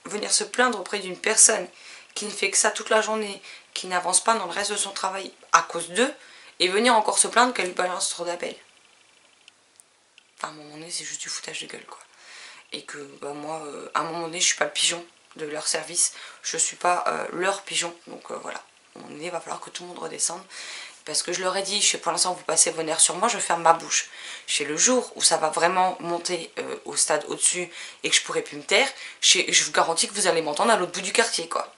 [SPEAKER 1] venir se plaindre auprès d'une personne qui ne fait que ça toute la journée, qui n'avance pas dans le reste de son travail à cause d'eux et venir encore se plaindre qu'elle lui balance trop d'appels. Enfin, à un moment donné c'est juste du foutage de gueule quoi. Et que bah, moi, à un moment donné, je suis pas le pigeon de leur service, je suis pas leur pigeon, donc voilà. À un moment donné, il va falloir que tout le monde redescende, parce que je leur ai dit, pour l'instant vous passez vos nerfs sur moi, je ferme ma bouche. Chez le jour où ça va vraiment monter au stade au-dessus et que je pourrai plus me taire, je vous garantis que vous allez m'entendre à l'autre bout du quartier, quoi.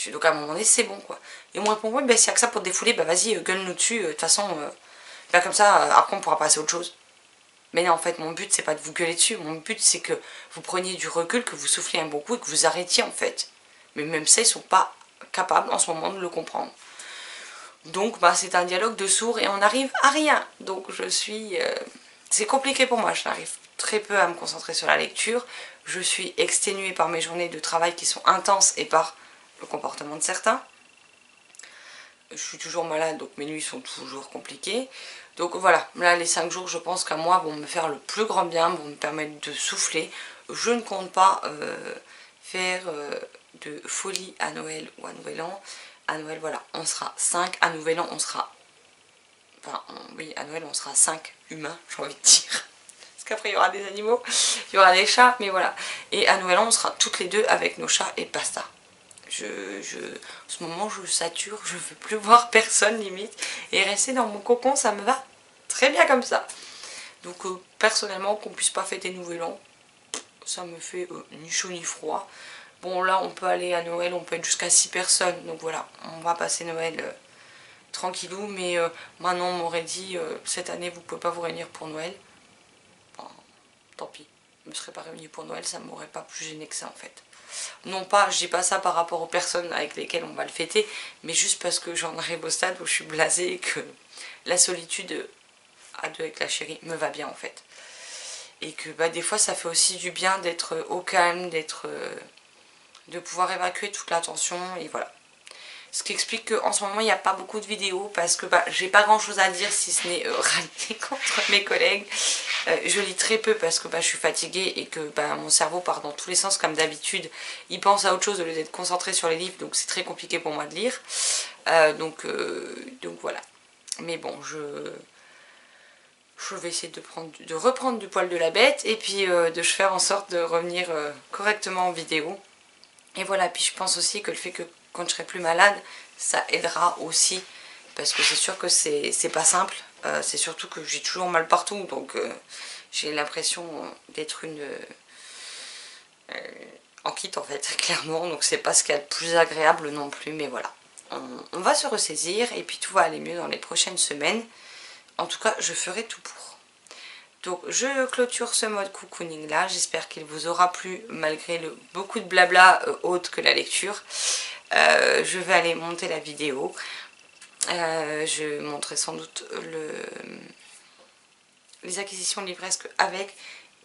[SPEAKER 1] Donc à un moment donné, c'est bon, quoi. Et moi, pour moi, bah, s'il y a que ça pour te défouler, bah vas-y, gueule-nous dessus, de toute façon, bah, comme ça, après on pourra passer à autre chose. Mais non, en fait, mon but, c'est pas de vous gueuler dessus. Mon but, c'est que vous preniez du recul, que vous souffliez un bon coup et que vous arrêtiez, en fait. Mais même ça, ils sont pas capables, en ce moment, de le comprendre. Donc, bah, c'est un dialogue de sourds et on n'arrive à rien. Donc, je suis... c'est compliqué pour moi. Je n'arrive très peu à me concentrer sur la lecture. Je suis exténuée par mes journées de travail qui sont intenses et par le comportement de certains. Je suis toujours malade, donc mes nuits sont toujours compliquées. Donc voilà, là les 5 jours je pense qu'à moi vont me faire le plus grand bien, vont me permettre de souffler. Je ne compte pas faire de folie à Noël ou à Nouvel An. À Noël voilà, on sera 5, à Nouvel An on sera... Enfin oui, à Noël on sera 5 humains, j'ai envie de dire. Parce qu'après il y aura des animaux, il y aura des chats, mais voilà. Et à Nouvel An on sera toutes les deux avec nos chats et basta. En ce moment je sature, je veux plus voir personne limite et rester dans mon cocon ça me va très bien comme ça. Donc personnellement qu'on puisse pas fêter Nouvel An, ça me fait ni chaud ni froid. Bon là on peut aller à Noël, on peut être jusqu'à 6 personnes, donc voilà, on va passer Noël tranquillou, mais maintenant on m'aurait dit cette année vous pouvez pas vous réunir pour Noël. Bon, tant pis, je me serais pas réunie pour Noël, ça m'aurait pas plus gêné que ça en fait. Non pas, je dis pas ça par rapport aux personnes avec lesquelles on va le fêter, mais juste parce que j'en arrive au stade où je suis blasée et que la solitude à deux avec la chérie me va bien en fait. Et que bah, des fois ça fait aussi du bien d'être au calme, de pouvoir évacuer toute la tension et voilà. Ce qui explique qu'en ce moment il n'y a pas beaucoup de vidéos parce que bah, j'ai pas grand chose à dire si ce n'est râler contre mes collègues. Je lis très peu parce que bah, je suis fatiguée et que bah, mon cerveau part dans tous les sens comme d'habitude. Il pense à autre chose au lieu d'être concentré sur les livres, donc c'est très compliqué pour moi de lire. Donc voilà. Mais bon, je vais essayer de reprendre du poil de la bête et puis de faire en sorte de revenir correctement en vidéo. Et voilà, puis je pense aussi que le fait que quand je serai plus malade, ça aidera aussi. Parce que c'est sûr que c'est pas simple. C'est surtout que j'ai toujours mal partout. Donc j'ai l'impression d'être en kit en fait, clairement. Donc c'est pas ce qu'il y a de plus agréable non plus. Mais voilà. on va se ressaisir et puis tout va aller mieux dans les prochaines semaines. En tout cas, je ferai tout pour. Donc je clôture ce mode cocooning là, j'espère qu'il vous aura plu malgré beaucoup de blabla autre que la lecture. Je vais aller monter la vidéo, je montrerai sans doute les acquisitions livresques avec,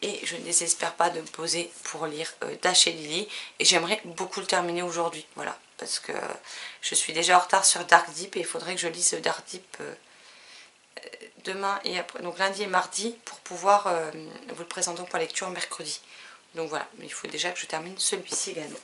[SPEAKER 1] et je ne désespère pas de me poser pour lire Dash et Lily, et j'aimerais beaucoup le terminer aujourd'hui, voilà, parce que je suis déjà en retard sur Dark Deep et il faudrait que je lise Dark Deep demain et après, donc lundi et mardi, pour pouvoir vous le présenter pour la lecture mercredi. Donc voilà, mais il faut déjà que je termine celui-ci également.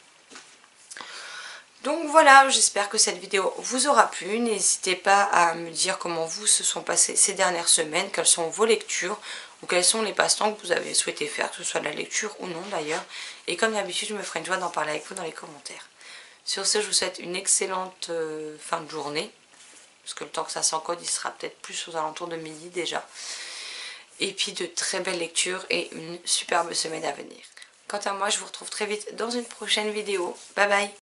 [SPEAKER 1] Donc voilà, j'espère que cette vidéo vous aura plu. N'hésitez pas à me dire comment vous se sont passées ces dernières semaines, quelles sont vos lectures ou quels sont les passe-temps que vous avez souhaité faire, que ce soit de la lecture ou non d'ailleurs. Et comme d'habitude, je me ferai une joie d'en parler avec vous dans les commentaires. Sur ce, je vous souhaite une excellente fin de journée. Parce que le temps que ça s'encode, il sera peut-être plus aux alentours de midi déjà. Et puis de très belles lectures et une superbe semaine à venir. Quant à moi, je vous retrouve très vite dans une prochaine vidéo. Bye bye!